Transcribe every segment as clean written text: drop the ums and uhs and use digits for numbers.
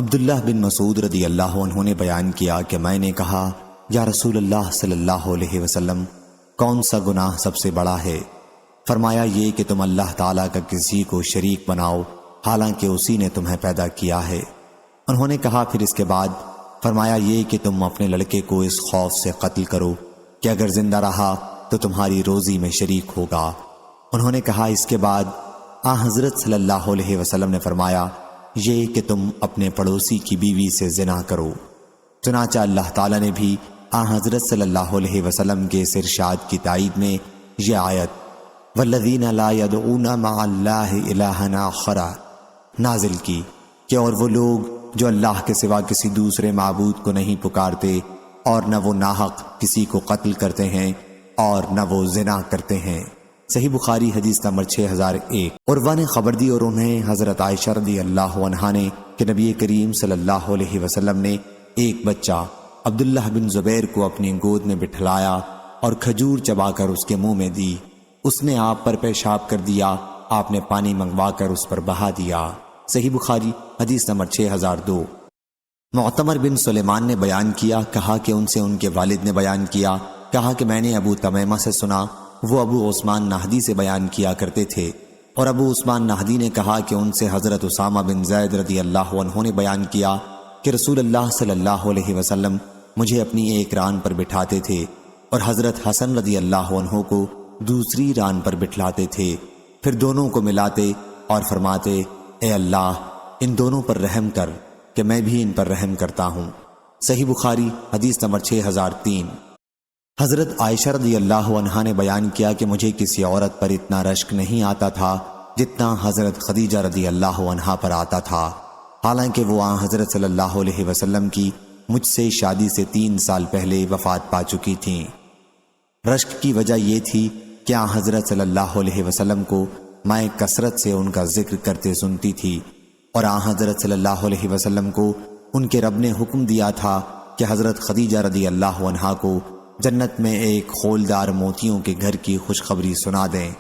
عبداللہ بن مسعود رضی اللہ عنہ نے بیان کیا کہ میں نے کہا یا رسول اللہ صلی اللہ علیہ وسلم، کون سا گناہ سب سے بڑا ہے؟ فرمایا یہ کہ تم اللہ تعالیٰ کا کسی کو شریک بناؤ حالانکہ اسی نے تمہیں پیدا کیا ہے۔ انہوں نے کہا پھر اس کے بعد؟ فرمایا یہ کہ تم اپنے لڑکے کو اس خوف سے قتل کرو کہ اگر زندہ رہا تو تمہاری روزی میں شریک ہوگا۔ انہوں نے کہا اس کے بعد؟ حضرت صلی اللہ علیہ وسلم نے فرمایا یہ کہ تم اپنے پڑوسی کی بیوی سے زنا کرو۔ چنانچہ اللہ تعالیٰ نے بھی حضرت صلی اللہ علیہ وسلم کے اس ارشاد کی تائید میں یہ آیت والذین لا يدعون مع اللہ الہا آخر نازل کی کہ اور وہ لوگ جو اللہ کے سوا کسی دوسرے معبود کو نہیں پکارتے اور نہ وہ ناحق کسی کو قتل کرتے ہیں اور نہ وہ زنا کرتے ہیں۔ صحیح بخاری حدیث نمبر 6001۔ عروہ نے خبر دی اور انہیں حضرت عائشہ رضی اللہ عنہا نے کہ نبی کریم صلی اللہ علیہ وسلم نے ایک بچہ عبداللہ بن زبیر کو اپنی گود میں بٹھلایا اور کھجور چبا کر اس کے منہ میں دی۔ اس نے آپ پر پیشاب کر دیا، آپ نے پانی منگوا کر اس پر بہا دیا۔ صحیح بخاری حدیث نمبر 6002۔ معتمر بن سلیمان نے بیان کیا، کہا کہ ان سے ان کے والد نے بیان کیا، کہا کہ میں نے ابو تمیمہ سے سنا، وہ ابو عثمان نہدی سے بیان کیا کرتے تھے، اور ابو عثمان نہدی نے کہا کہ ان سے حضرت اسامہ بن زید رضی اللہ عنہ نے بیان کیا کہ رسول اللہ صلی اللہ علیہ وسلم مجھے اپنی ایک ران پر بٹھاتے تھے اور حضرت حسن رضی اللہ عنہ کو دوسری ران پر بٹھلاتے تھے، پھر دونوں کو ملاتے اور فرماتے اے اللہ ان دونوں پر رحم کر کہ میں بھی ان پر رحم کرتا ہوں۔ صحیح بخاری حدیث نمبر 6003۔ حضرت عائشہ رضی اللہ عنہا نے بیان کیا کہ مجھے کسی عورت پر اتنا رشک نہیں آتا تھا جتنا حضرت خدیجہ رضی اللہ عنہا پر آتا تھا، حالانکہ وہ حضرت صلی اللہ علیہ وسلم کی مجھ سے شادی سے 3 سال پہلے وفات پا چکی تھیں۔ رشک کی وجہ یہ تھی کہ حضرت صلی اللہ علیہ وسلم کو میں کثرت سے ان کا ذکر کرتے سنتی تھی، اور حضرت صلی اللہ علیہ وسلم کو ان کے رب نے حکم دیا تھا کہ حضرت خدیجہ رضی اللہ عنہا کو جنت میں ایک خولدار موتیوں کے گھر کی خوشخبری سنا دیں۔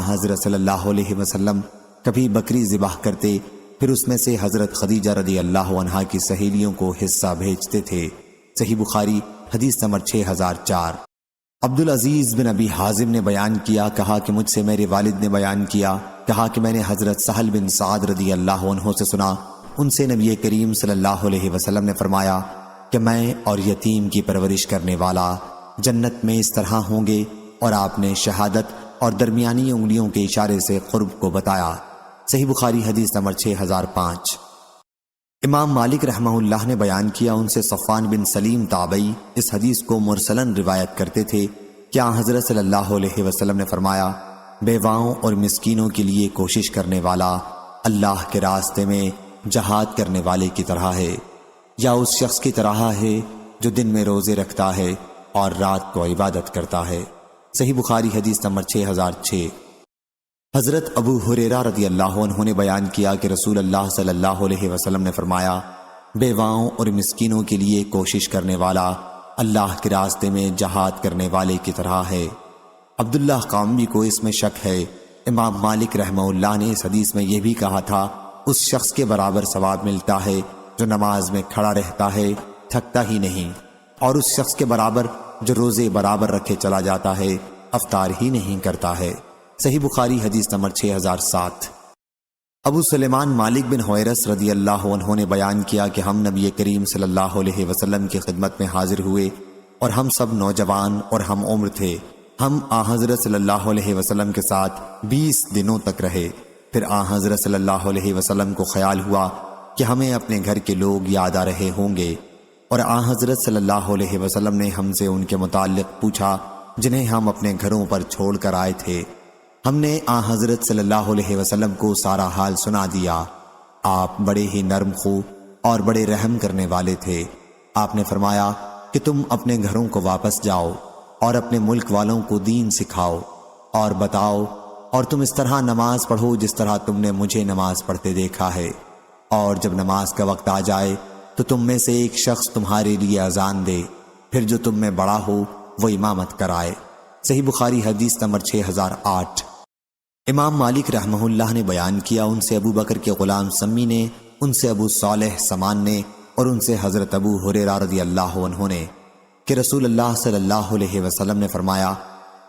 حضرت صلی اللہ علیہ وسلم کبھی بکری ذبح کرتے، پھر اس میں سے حضرت خدیجہ رضی اللہ عنہا کی سہیلیوں کو حصہ بھیجتے تھے۔ صحیح بخاری حدیث نمبر 6004۔ عبدالعزیز بن ابی حازم نے بیان کیا، کہا کہ مجھ سے میرے والد نے بیان کیا، کہا کہ میں نے حضرت سہل بن سعد رضی اللہ عنہ سے سنا، ان سے نبی کریم صلی اللہ علیہ وسلم نے فرمایا کہ میں اور یتیم کی پرورش کرنے والا جنت میں اس طرح ہوں گے، اور آپ نے شہادت اور درمیانی انگلیوں کے اشارے سے قرب کو بتایا۔ صحیح بخاری حدیث نمبر 6005۔ امام مالک رحمہ اللہ نے بیان کیا، ان سے صفوان بن سلیم تابعی اس حدیث کو مرسلاً روایت کرتے تھے کہ حضرت صلی اللہ علیہ وسلم نے فرمایا بیواؤں اور مسکینوں کے لیے کوشش کرنے والا اللہ کے راستے میں جہاد کرنے والے کی طرح ہے، یا اس شخص کی طرح ہے جو دن میں روزے رکھتا ہے اور رات کو عبادت کرتا ہے۔ صحیح بخاری حدیث نمبر 6006۔ حضرت ابو ہریرہ رضی اللہ عنہ نے بیان کیا کہ رسول اللہ صلی اللہ علیہ وسلم نے فرمایا بیواؤں اور مسکینوں کے لیے کوشش کرنے والا اللہ کے راستے میں جہاد کرنے والے کی طرح ہے۔ عبداللہ قامبی کو اس میں شک ہے۔ امام مالک رحمہ اللہ نے اس حدیث میں یہ بھی کہا تھا اس شخص کے برابر ثواب ملتا ہے جو نماز میں کھڑا رہتا ہے تھکتا ہی نہیں، اور اس شخص کے برابر جو روزے برابر رکھے چلا جاتا ہے افطار ہی نہیں کرتا ہے۔ صحیح بخاری حدیث نمبر 6007۔ ابو سلیمان مالک بن حویرث رضی اللہ عنہ نے بیان کیا کہ ہم نبی کریم صلی اللہ علیہ وسلم کی خدمت میں حاضر ہوئے اور ہم سب نوجوان اور ہم عمر تھے۔ ہم حضرت صلی اللہ علیہ وسلم کے ساتھ 20 دنوں تک رہے، پھر حضرت صلی اللہ علیہ وسلم کو خیال ہوا کہ ہمیں اپنے گھر کے لوگ یاد آ رہے ہوں گے، اور حضرت صلی اللہ علیہ وسلم نے ہم سے ان کے متعلق پوچھا جنہیں ہم اپنے گھروں پر چھوڑ کر آئے تھے۔ ہم نے حضرت صلی اللہ علیہ وسلم کو سارا حال سنا دیا۔ آپ بڑے ہی نرم خو اور بڑے رحم کرنے والے تھے۔ آپ نے فرمایا کہ تم اپنے گھروں کو واپس جاؤ اور اپنے ملک والوں کو دین سکھاؤ اور بتاؤ، اور تم اس طرح نماز پڑھو جس طرح تم نے مجھے نماز پڑھتے دیکھا ہے، اور جب نماز کا وقت آ جائے تو تم میں سے ایک شخص تمہارے لیے اذان دے، پھر جو تم میں بڑا ہو وہ امامت کرائے۔ صحیح بخاری حدیث نمبر 6008۔ امام مالک رحمہ اللہ نے بیان کیا، ان سے ابو بکر کے غلام سمی نے ان سے ابو صالح سمان نے اور ان سے حضرت ابو ہریرہ رضی اللہ عنہ نے کہ رسول اللہ صلی اللہ علیہ وسلم نے فرمایا،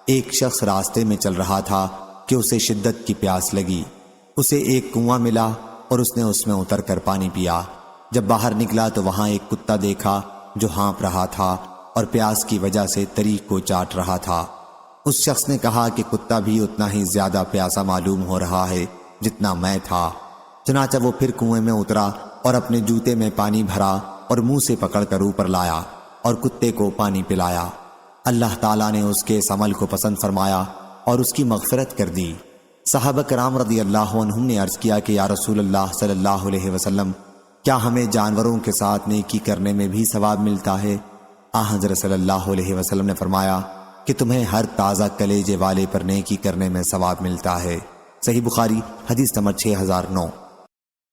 ایک شخص راستے میں چل رہا تھا کہ اسے شدت کی پیاس لگی۔ اسے ایک کنواں ملا اور اس نے اس میں اتر کر پانی پیا۔ جب باہر نکلا تو وہاں ایک کتا دیکھا جو ہانپ رہا تھا اور پیاس کی وجہ سے طریق کو چاٹ رہا تھا۔ اس شخص نے کہا کہ کتا بھی اتنا ہی زیادہ پیاسا معلوم ہو رہا ہے جتنا میں تھا۔ چنانچہ وہ پھر کنویں میں اترا اور اپنے جوتے میں پانی بھرا اور منہ سے پکڑ کر اوپر لایا اور کتے کو پانی پلایا۔ اللہ تعالیٰ نے اس کے اس عمل کو پسند فرمایا اور اس کی مغفرت کر دی۔ صحابہ کرام رضی اللہ عنہم نے عرض کیا کہ یا رسول اللہ صلی اللہ علیہ وسلم، کیا ہمیں جانوروں کے ساتھ نیکی کرنے میں بھی ثواب ملتا ہے؟ حضرت صلی اللہ علیہ وسلم نے فرمایا کہ تمہیں ہر تازہ کلیجے والے پر نیکی کرنے میں ثواب ملتا ہے۔ صحیح بخاری حدیث نمبر 6009۔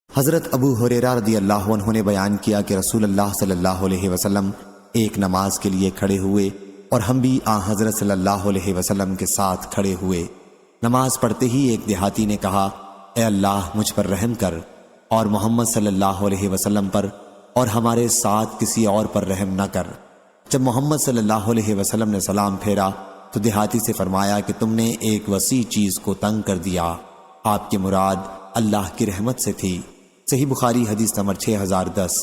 حضرت ابو ہریرہ رضی اللہ عنہ نے بیان کیا کہ رسول اللہ صلی اللہ علیہ وسلم ایک نماز کے لیے کھڑے ہوئے اور ہم بھی حضرت صلی اللہ علیہ وسلم کے ساتھ کھڑے ہوئے۔ نماز پڑھتے ہی ایک دیہاتی نے کہا، اے اللہ مجھ پر رحم کر اور محمد صلی اللہ علیہ وسلم پر اور ہمارے ساتھ کسی اور پر رحم نہ کر۔ جب محمد صلی اللہ علیہ وسلم نے سلام پھیرا تو دیہاتی سے فرمایا کہ تم نے ایک وسیع چیز کو تنگ کر دیا۔ آپ کی مراد اللہ کی رحمت سے تھی۔ صحیح بخاری حدیث نمبر 6010۔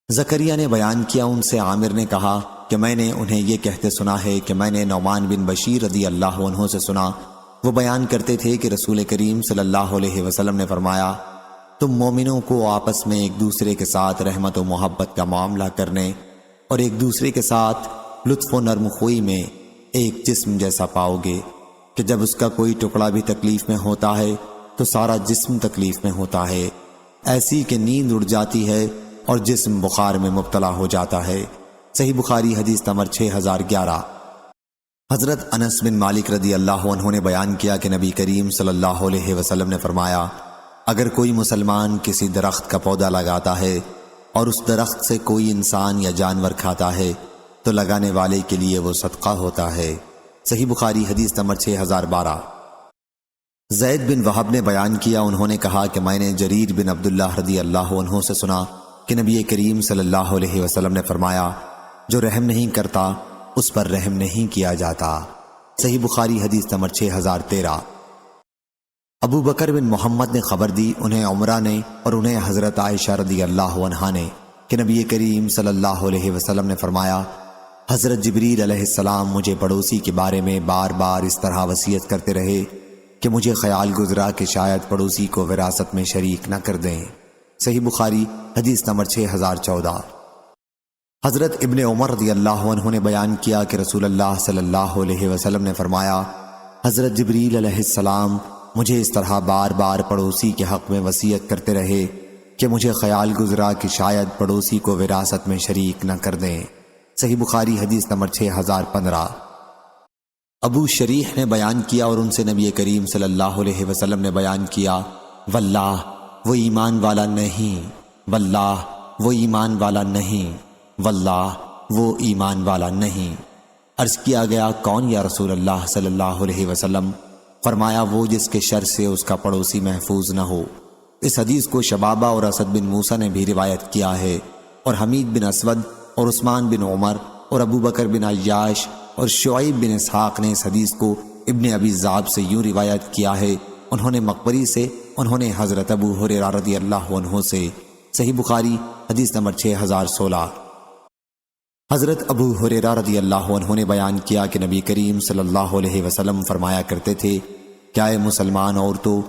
زکریا نے بیان کیا، ان سے عامر نے کہا کہ میں نے انہیں یہ کہتے سنا ہے کہ میں نے نعمان بن بشیر رضی اللہ عنہ سے سنا، وہ بیان کرتے تھے کہ رسول کریم صلی اللہ علیہ وسلم نے فرمایا، تم مومنوں کو آپس میں ایک دوسرے کے ساتھ رحمت و محبت کا معاملہ کرنے اور ایک دوسرے کے ساتھ لطف و نرم خوئی میں ایک جسم جیسا پاؤ گے کہ جب اس کا کوئی ٹکڑا بھی تکلیف میں ہوتا ہے تو سارا جسم تکلیف میں ہوتا ہے، ایسی کہ نیند اڑ جاتی ہے اور جسم بخار میں مبتلا ہو جاتا ہے۔ صحیح بخاری حدیث نمبر 6011۔ حضرت انس بن مالک رضی اللہ عنہ نے بیان کیا کہ نبی کریم صلی اللہ علیہ وسلم نے فرمایا، اگر کوئی مسلمان کسی درخت کا پودا لگاتا ہے اور اس درخت سے کوئی انسان یا جانور کھاتا ہے تو لگانے والے کے لیے وہ صدقہ ہوتا ہے۔ صحیح بخاری حدیث نمبر 6012۔ زید بن وہب نے بیان کیا، انہوں نے کہا کہ میں نے جریر بن عبداللہ رضی اللہ عنہ سے سنا کہ نبی کریم صلی اللہ علیہ وسلم نے فرمایا، جو رحم نہیں کرتا اس پر رحم نہیں کیا جاتا۔ صحیح بخاری حدیث نمبر 6013۔ ابو بکر بن محمد نے خبر دی، انہیں عمرہ نے اور انہیں حضرت عائشہ رضی اللہ عنہا نے کہ نبی کریم صلی اللہ علیہ وسلم نے فرمایا، حضرت جبریل علیہ السلام مجھے پڑوسی کے بارے میں بار بار اس طرح وصیت کرتے رہے کہ مجھے خیال گزرا کہ شاید پڑوسی کو وراثت میں شریک نہ کر دیں۔ صحیح بخاری حدیث نمبر 6014۔ حضرت ابن عمر رضی اللہ عنہ نے بیان کیا کہ رسول اللہ صلی اللہ علیہ وسلم نے فرمایا، حضرت جبریل علیہ السلام مجھے اس طرح بار بار پڑوسی کے حق میں وصیت کرتے رہے کہ مجھے خیال گزرا کہ شاید پڑوسی کو وراثت میں شریک نہ کر دیں۔ صحیح بخاری حدیث نمبر 6015۔ ابو شریح نے بیان کیا اور ان سے نبی کریم صلی اللہ علیہ وسلم نے بیان کیا، واللہ وہ ایمان والا نہیں، واللہ وہ ایمان والا نہیں، واللہ وہ ایمان والا نہیں۔ عرض کیا گیا، کون یا رسول اللہ صلی اللہ علیہ وسلم؟ فرمایا، وہ جس کے شر سے اس کا پڑوسی محفوظ نہ ہو۔ اس حدیث کو شبابہ اور اسد بن موسیٰ نے بھی روایت کیا ہے، اور حمید بن اسود اور عثمان بن عمر اور ابو بکر بن عیاش اور شعیب بن اسحاق نے اس حدیث کو ابن ابی ذئب سے یوں روایت کیا ہے، انہوں نے مقبری سے، انہوں نے حضرت ابو ہریرہ رضی اللہ عنہ سے۔ صحیح بخاری حدیث نمبر 6016۔ حضرت ابو ہریرہ رضی اللہ عنہ نے بیان کیا کہ نبی کریم صلی اللہ علیہ وسلم فرمایا کرتے تھے، کیا اے مسلمان عورتوں،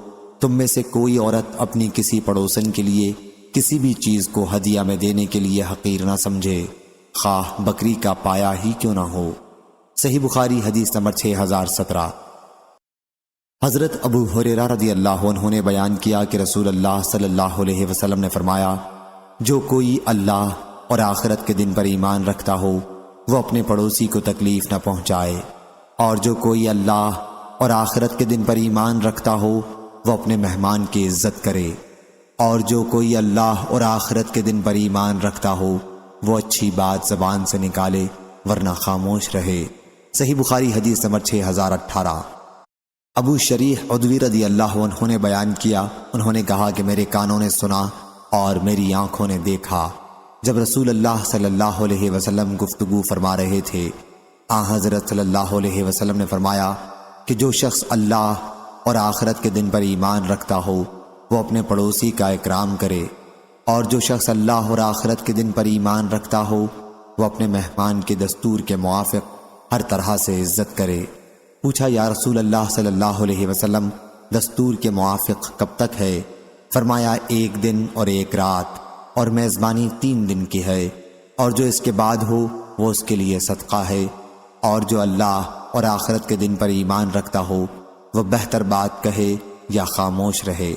تم میں سے کوئی عورت اپنی کسی پڑوسن کے لیے کسی بھی چیز کو ہدیہ میں دینے کے لیے حقیر نہ سمجھے، خواہ بکری کا پایا ہی کیوں نہ ہو۔ صحیح بخاری حدیث نمبر 6017۔ حضرت ابو ہریرہ رضی اللہ عنہ نے بیان کیا کہ رسول اللہ صلی اللہ علیہ وسلم نے فرمایا، جو کوئی اللہ اور آخرت کے دن پر ایمان رکھتا ہو وہ اپنے پڑوسی کو تکلیف نہ پہنچائے، اور جو کوئی اللہ اور آخرت کے دن پر ایمان رکھتا ہو وہ اپنے مہمان کی عزت کرے، اور جو کوئی اللہ اور آخرت کے دن پر ایمان رکھتا ہو وہ اچھی بات زبان سے نکالے ورنہ خاموش رہے۔ صحیح بخاری حدیث نمبر 6018۔ ابو شریح عدوی رضی اللہ عنہ نے بیان کیا، انہوں نے کہا کہ میرے کانوں نے سنا اور میری آنکھوں نے دیکھا جب رسول اللہ صلی اللہ علیہ وسلم گفتگو فرما رہے تھے۔ حضرت صلی اللہ علیہ وسلم نے فرمایا کہ جو شخص اللہ اور آخرت کے دن پر ایمان رکھتا ہو وہ اپنے پڑوسی کا اکرام کرے، اور جو شخص اللہ اور آخرت کے دن پر ایمان رکھتا ہو وہ اپنے مہمان کے دستور کے موافق ہر طرح سے عزت کرے۔ پوچھا یا رسول اللہ صلی اللہ علیہ وسلم دستور کے موافق کب تک ہے؟ فرمایا 1 دن اور 1 رات، اور میزبانی 3 دن کی ہے، اور جو اس کے بعد ہو وہ اس کے لیے صدقہ ہے، اور جو اللہ اور آخرت کے دن پر ایمان رکھتا ہو وہ بہتر بات کہے یا خاموش رہے۔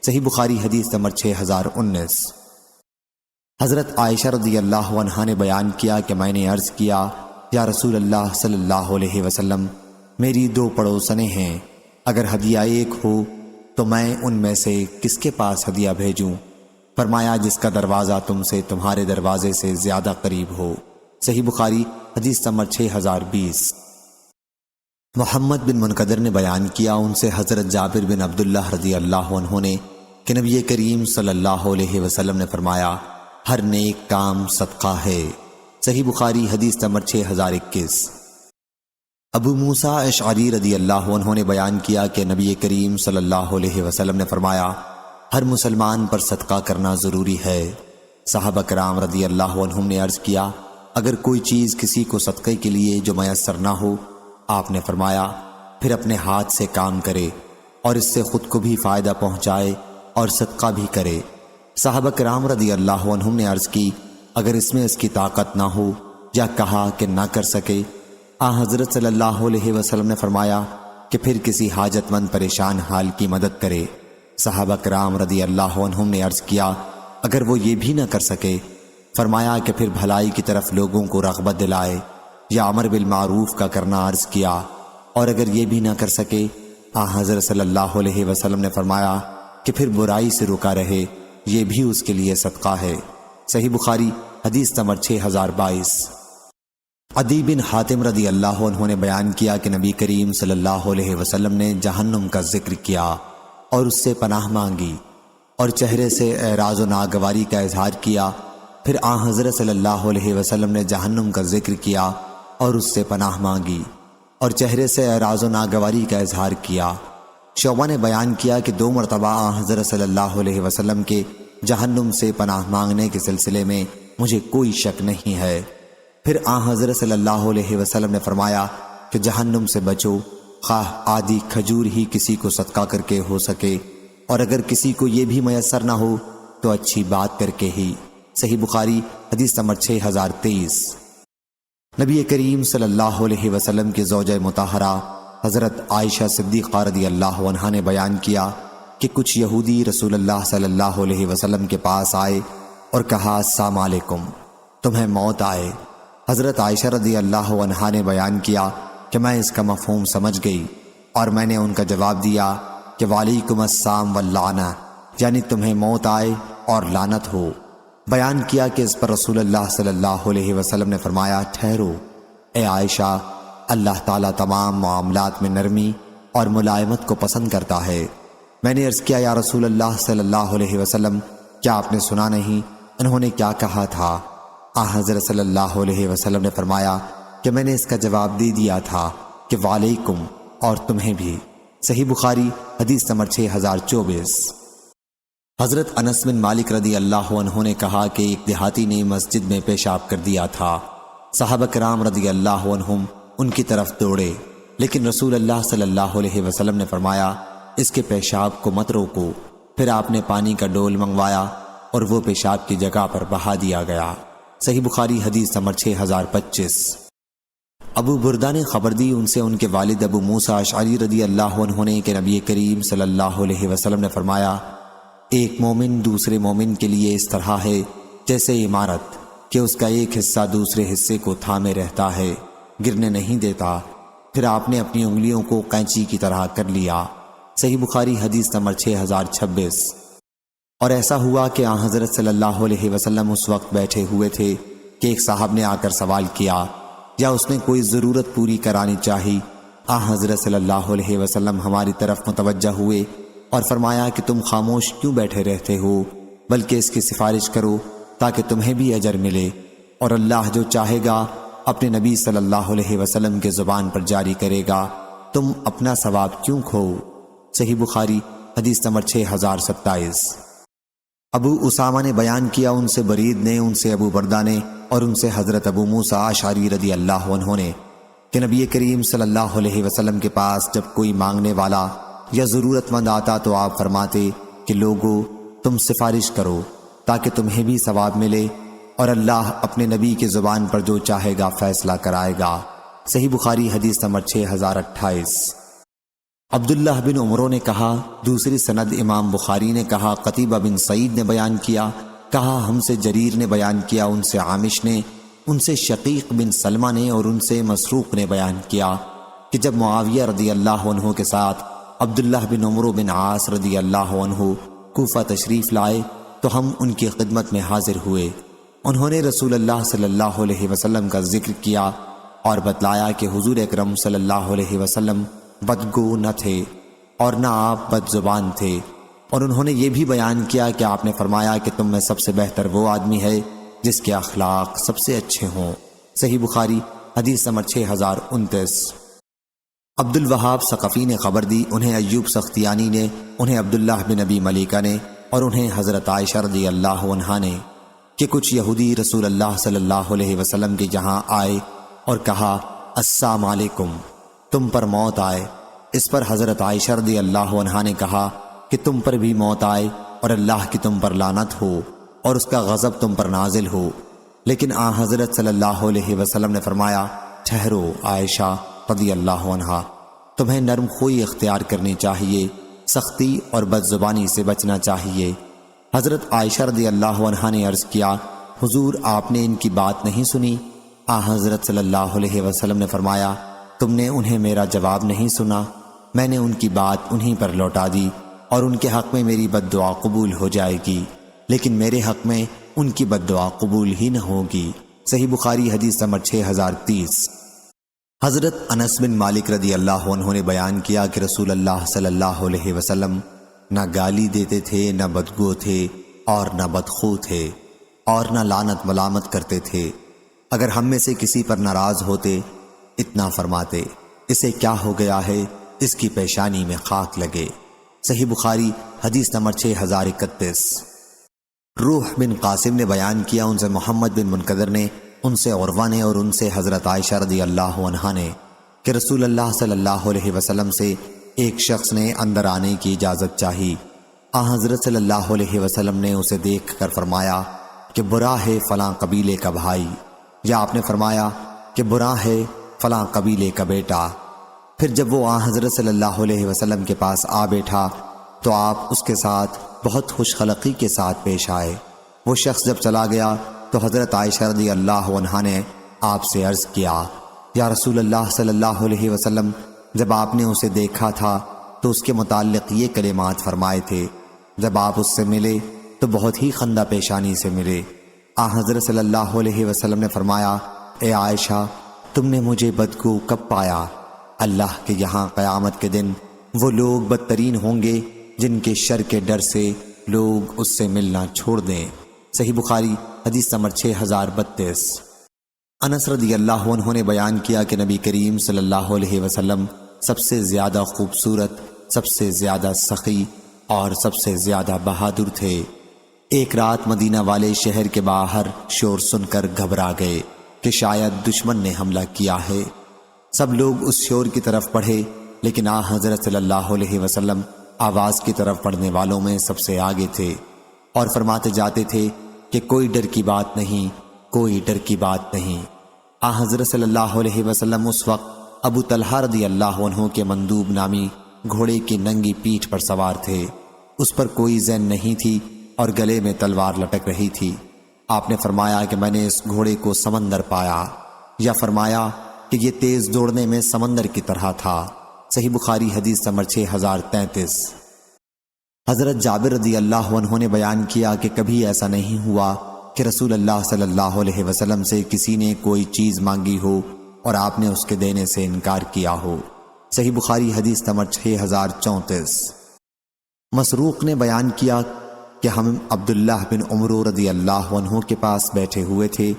صحیح بخاری حدیث نمبر 6019۔ حضرت عائشہ رضی اللہ عنہا نے بیان کیا کہ میں نے عرض کیا یا رسول اللہ صلی اللہ علیہ وسلم میری 2 پڑوسنیں ہیں، اگر ہدیہ ایک ہو تو میں ان میں سے کس کے پاس ہدیہ بھیجوں؟ فرمایا جس کا دروازہ تم سے تمہارے دروازے سے زیادہ قریب ہو۔ صحیح بخاری حدیث نمبر 6020۔ محمد بن منقدر نے بیان کیا ان سے حضرت جابر بن عبداللہ رضی اللہ عنہ نے کہ نبی کریم صلی اللہ علیہ وسلم نے فرمایا ہر نیک کام صدقہ ہے۔ صحیح بخاری حدیث نمبر 6021۔ ابو موسیٰ اشعری رضی اللہ عنہ نے بیان کیا کہ نبی کریم صلی اللہ علیہ وسلم نے فرمایا ہر مسلمان پر صدقہ کرنا ضروری ہے۔ صحابہ کرام رضی اللہ عنہم نے عرض کیا اگر کوئی چیز کسی کو صدقے کے لیے جو میسر نہ ہو، آپ نے فرمایا پھر اپنے ہاتھ سے کام کرے اور اس سے خود کو بھی فائدہ پہنچائے اور صدقہ بھی کرے۔ صحابہ کرام رضی اللہ عنہم نے عرض کی اگر اس میں اس کی طاقت نہ ہو یا کہا کہ نہ کر سکے، حضرت صلی اللہ علیہ وسلم نے فرمایا کہ پھر کسی حاجت مند پریشان حال کی مدد کرے۔ صحابہ کرام رضی اللہ عنہم نے عرض کیا اگر وہ یہ بھی نہ کر سکے، فرمایا کہ پھر بھلائی کی طرف لوگوں کو رغبت دلائے یا امر بالمعروف کا کرنا عرض کیا، اور اگر یہ بھی نہ کر سکے حضرت صلی اللہ علیہ وسلم نے فرمایا کہ پھر برائی سے رکا رہے، یہ بھی اس کے لیے صدقہ ہے۔ صحیح بخاری حدیث نمبر 6022۔ عدی بن حاتم رضی اللہ عنہ نے بیان کیا کہ نبی کریم صلی اللہ علیہ وسلم نے جہنم کا ذکر کیا اور اس سے پناہ مانگی اور چہرے سے اعراض و ناگواری کا اظہار کیا، پھر حضرت صلی اللہ علیہ وسلم نے جہنم کا ذکر کیا اور اس سے پناہ مانگی اور چہرے سے اعراض و ناگواری کا اظہار کیا۔ شعبہ نے بیان کیا کہ 2 مرتبہ حضرت صلی اللہ علیہ وسلم کے جہنم سے پناہ مانگنے کے سلسلے میں مجھے کوئی شک نہیں ہے۔ پھر حضرت صلی اللہ علیہ وسلم نے فرمایا کہ جہنم سے بچو، خواہ آدھی کھجور ہی کسی کو صدقہ کر کے ہو سکے، اور اگر کسی کو یہ بھی میسر نہ ہو تو اچھی بات کر کے ہی۔ صحیح بخاری حدیث نمبر 6023۔ نبی کریم صلی اللہ علیہ وسلم کی زوجہ مطہرہ حضرت عائشہ صدیقہ رضی اللہ عنہا نے بیان کیا کہ کچھ یہودی رسول اللہ صلی اللہ علیہ وسلم کے پاس آئے اور کہا السلام علیکم، تمہیں موت آئے۔ حضرت عائشہ رضی اللہ عنہا نے بیان کیا کہ میں اس کا مفہوم سمجھ گئی اور میں نے ان کا جواب دیا کہ وعلیکم السلام واللعنہ، یعنی تمہیں موت آئے اور لعنت ہو۔ بیان کیا کہ اس پر رسول اللہ صلی اللہ علیہ وسلم نے فرمایا ٹھہرو اے عائشہ، اللہ تعالیٰ تمام معاملات میں نرمی اور ملائمت کو پسند کرتا ہے۔ میں نے عرض کیا یا رسول اللہ صلی اللہ علیہ وسلم کیا آپ نے سنا نہیں انہوں نے کیا کہا تھا؟ حضرت صلی اللہ علیہ وسلم نے فرمایا کہ میں نے اس کا جواب دے دیا تھا کہ وعلیکم اور تمہیں بھی۔ صحیح بخاری حدیث نمبر 6024۔ حضرت انس بن مالک رضی اللہ عنہ نے کہا کہ ایک دیہاتی نے مسجد میں پیشاب کر دیا تھا۔ صحابہ کرام رضی اللہ عنہم ان کی طرف دوڑے، لیکن رسول اللہ صلی اللہ علیہ وسلم نے فرمایا اس کے پیشاب کو مت روکو۔ پھر آپ نے پانی کا ڈول منگوایا اور وہ پیشاب کی جگہ پر بہا دیا گیا۔ صحیح بخاری حدیث نمبر 6025۔ ابو بردہ نے خبر دی ان سے ان کے والد ابو موسیٰ اشعری رضی اللہ عنہ نے کہ نبی کریم صلی اللہ علیہ وسلم نے فرمایا ایک مومن دوسرے مومن کے لیے اس طرح ہے جیسے عمارت کہ اس کا ایک حصہ دوسرے حصے کو تھامے رہتا ہے، گرنے نہیں دیتا۔ پھر آپ نے اپنی انگلیوں کو قینچی کی طرح کر لیا۔ صحیح بخاری حدیث نمبر 6026۔ اور ایسا ہوا کہ حضرت صلی اللہ علیہ وسلم اس وقت بیٹھے ہوئے تھے کہ ایک صاحب نے آ کر سوال کیا یا اس نے کوئی ضرورت پوری کرانی چاہی۔ حضرت صلی اللہ علیہ وسلم ہماری طرف متوجہ ہوئے اور فرمایا کہ تم خاموش کیوں بیٹھے رہتے ہو؟ بلکہ اس کی سفارش کرو تاکہ تمہیں بھی اجر ملے، اور اللہ جو چاہے گا اپنے نبی صلی اللہ علیہ وسلم کے زبان پر جاری کرے گا، تم اپنا ثواب کیوں کھو؟ صحیح بخاری حدیث نمبر 6027۔ ابو اسامہ نے بیان کیا، ان سے برید نے، ان سے ابو بردہ نے، اور ان سے حضرت ابو موسیٰ اشعری رضی اللہ عنہ نے کہ نبی کریم صلی اللہ علیہ وسلم کے پاس جب کوئی مانگنے والا یا ضرورت مند آتا تو آپ فرماتے کہ لوگو تم سفارش کرو تاکہ تمہیں بھی ثواب ملے، اور اللہ اپنے نبی کی زبان پر جو چاہے گا فیصلہ کرائے گا۔ صحیح بخاری حدیث نمبر 6028۔ عبداللہ بن عمرو نے کہا، دوسری سند امام بخاری نے کہا، قتیبہ بن سعید نے بیان کیا، کہا ہم سے جریر نے بیان کیا، ان سے عامش نے، ان سے شقیق بن سلمہ نے، اور ان سے مسروق نے بیان کیا کہ جب معاویہ رضی اللہ عنہ کے ساتھ عبداللہ بن عمرو بن عاص رضی اللہ عنہ کوفہ تشریف لائے تو ہم ان کی خدمت میں حاضر ہوئے۔ انہوں نے رسول اللہ صلی اللہ علیہ وسلم کا ذکر کیا اور بتلایا کہ حضور اکرم صلی اللہ علیہ وسلم بدگو نہ تھے اور نہ آپ بد زبان تھے، اور انہوں نے یہ بھی بیان کیا کہ آپ نے فرمایا کہ تم میں سب سے بہتر وہ آدمی ہے جس کے اخلاق سب سے اچھے ہوں۔ صحیح بخاری حدیث نمبر 6029۔ عبد الوہاب ثقفی نے خبر دی، انہیں ایوب سختیانی نے، انہیں عبداللہ بن ابی ملیکہ نے، اور انہیں حضرت عائشہ رضی اللہ عنہا نے کہ کچھ یہودی رسول اللہ صلی اللہ علیہ وسلم کے جہاں آئے اور کہا السلام علیکم، تم پر موت آئے۔ اس پر حضرت عائشہ رضی اللہ عنہا نے کہا کہ تم پر بھی موت آئے اور اللہ کی تم پر لعنت ہو اور اس کا غضب تم پر نازل ہو۔ لیکن حضرت صلی اللہ علیہ وسلم نے فرمایا، ٹھہرو عائشہ رضی اللہ عنہا، تمہیں نرم خوئی اختیار کرنی چاہیے، سختی اور بد زبانی سے بچنا چاہیے۔ حضرت عائشہ رضی اللہ عنہا نے عرض کیا، حضور آپ نے ان کی بات نہیں سنی؟ حضرت صلی اللہ علیہ وسلم نے فرمایا، تم نے انہیں میرا جواب نہیں سنا، میں نے ان کی بات انہیں پر لوٹا دی، اور ان کے حق میں میری بد دعا قبول ہو جائے گی، لیکن میرے حق میں ان کی بد دعا قبول ہی نہ ہوگی۔ صحیح بخاری حدیث نمبر 6030۔ حضرت انس بن مالک رضی اللہ عنہ نے بیان کیا کہ رسول اللہ صلی اللہ علیہ وسلم نہ گالی دیتے تھے، نہ بدگو تھے، اور نہ بدخو تھے، اور نہ لعنت ملامت کرتے تھے۔ اگر ہم میں سے کسی پر ناراض ہوتے اتنا فرماتے، اسے کیا ہو گیا ہے، اس کی پیشانی میں خاک لگے۔ صحیح بخاری حدیث نمبر 6031۔ روح بن قاسم نے بیان کیا، ان سے محمد بن منقدر نے، ان سے عروہ نے، اور ان سے حضرت عائشہ رضی اللہ عنہا نے کہ رسول اللہ صلی اللہ علیہ وسلم سے ایک شخص نے اندر آنے کی اجازت چاہی۔ حضرت صلی اللہ علیہ وسلم نے اسے دیکھ کر فرمایا کہ برا ہے فلاں قبیلے کا بھائی، یا آپ نے فرمایا کہ برا ہے فلاں قبیلے کا بیٹا۔ پھر جب وہ حضرت صلی اللہ علیہ وسلم کے پاس آ بیٹھا تو آپ اس کے ساتھ بہت خوش خلقی کے ساتھ پیش آئے۔ وہ شخص جب چلا گیا تو حضرت عائشہ رضی اللہ عنہا نے آپ سے عرض کیا، یا رسول اللہ صلی اللہ علیہ وسلم، جب آپ نے اسے دیکھا تھا تو اس کے متعلق یہ کلمات فرمائے تھے، جب آپ اس سے ملے تو بہت ہی خندہ پیشانی سے ملے۔ حضرت صلی اللہ علیہ وسلم نے فرمایا، اے عائشہ، تم نے مجھے بدگو کب پایا؟ اللہ کے یہاں قیامت کے دن وہ لوگ بدترین ہوں گے جن کے شر کے ڈر سے لوگ اس سے ملنا چھوڑ دیں۔ صحیح بخاری حدیث نمبر 6032۔ انس رضی اللہ عنہ نے بیان کیا کہ نبی کریم صلی اللہ علیہ وسلم سب سے زیادہ خوبصورت، سب سے زیادہ سخی اور سب سے زیادہ بہادر تھے۔ ایک رات مدینہ والے شہر کے باہر شور سن کر گھبرا گئے کہ شاید دشمن نے حملہ کیا ہے۔ سب لوگ اس شور کی طرف پڑھے، لیکن حضرت صلی اللہ علیہ وسلم آواز کی طرف پڑھنے والوں میں سب سے آگے تھے اور فرماتے جاتے تھے کہ کوئی ڈر کی بات نہیں، کوئی ڈر کی بات نہیں۔ حضرت صلی اللہ علیہ وسلم اس وقت ابو طلحہ رضی اللہ عنہ کے مندوب نامی گھوڑے کی ننگی پیٹھ پر سوار تھے۔ اس پر کوئی زین نہیں تھی اور گلے میں تلوار لٹک رہی تھی۔ آپ نے فرمایا کہ میں نے اس گھوڑے کو سمندر پایا، یا فرمایا کہ یہ تیز دوڑنے میں سمندر کی طرح تھا۔ صحیح بخاری حدیث نمبر 6033۔ حضرت جابر رضی اللہ عنہ نے بیان کیا کہ کبھی ایسا نہیں ہوا کہ رسول اللہ صلی اللہ علیہ وسلم سے کسی نے کوئی چیز مانگی ہو اور آپ نے اس کے دینے سے انکار کیا ہو۔ صحیح بخاری حدیث نمبر 6034۔ مسروق نے بیان کیا کہ ہم عبداللہ بن عمرو رضی اللہ عنہ کے پاس بیٹھے ہوئے تھے،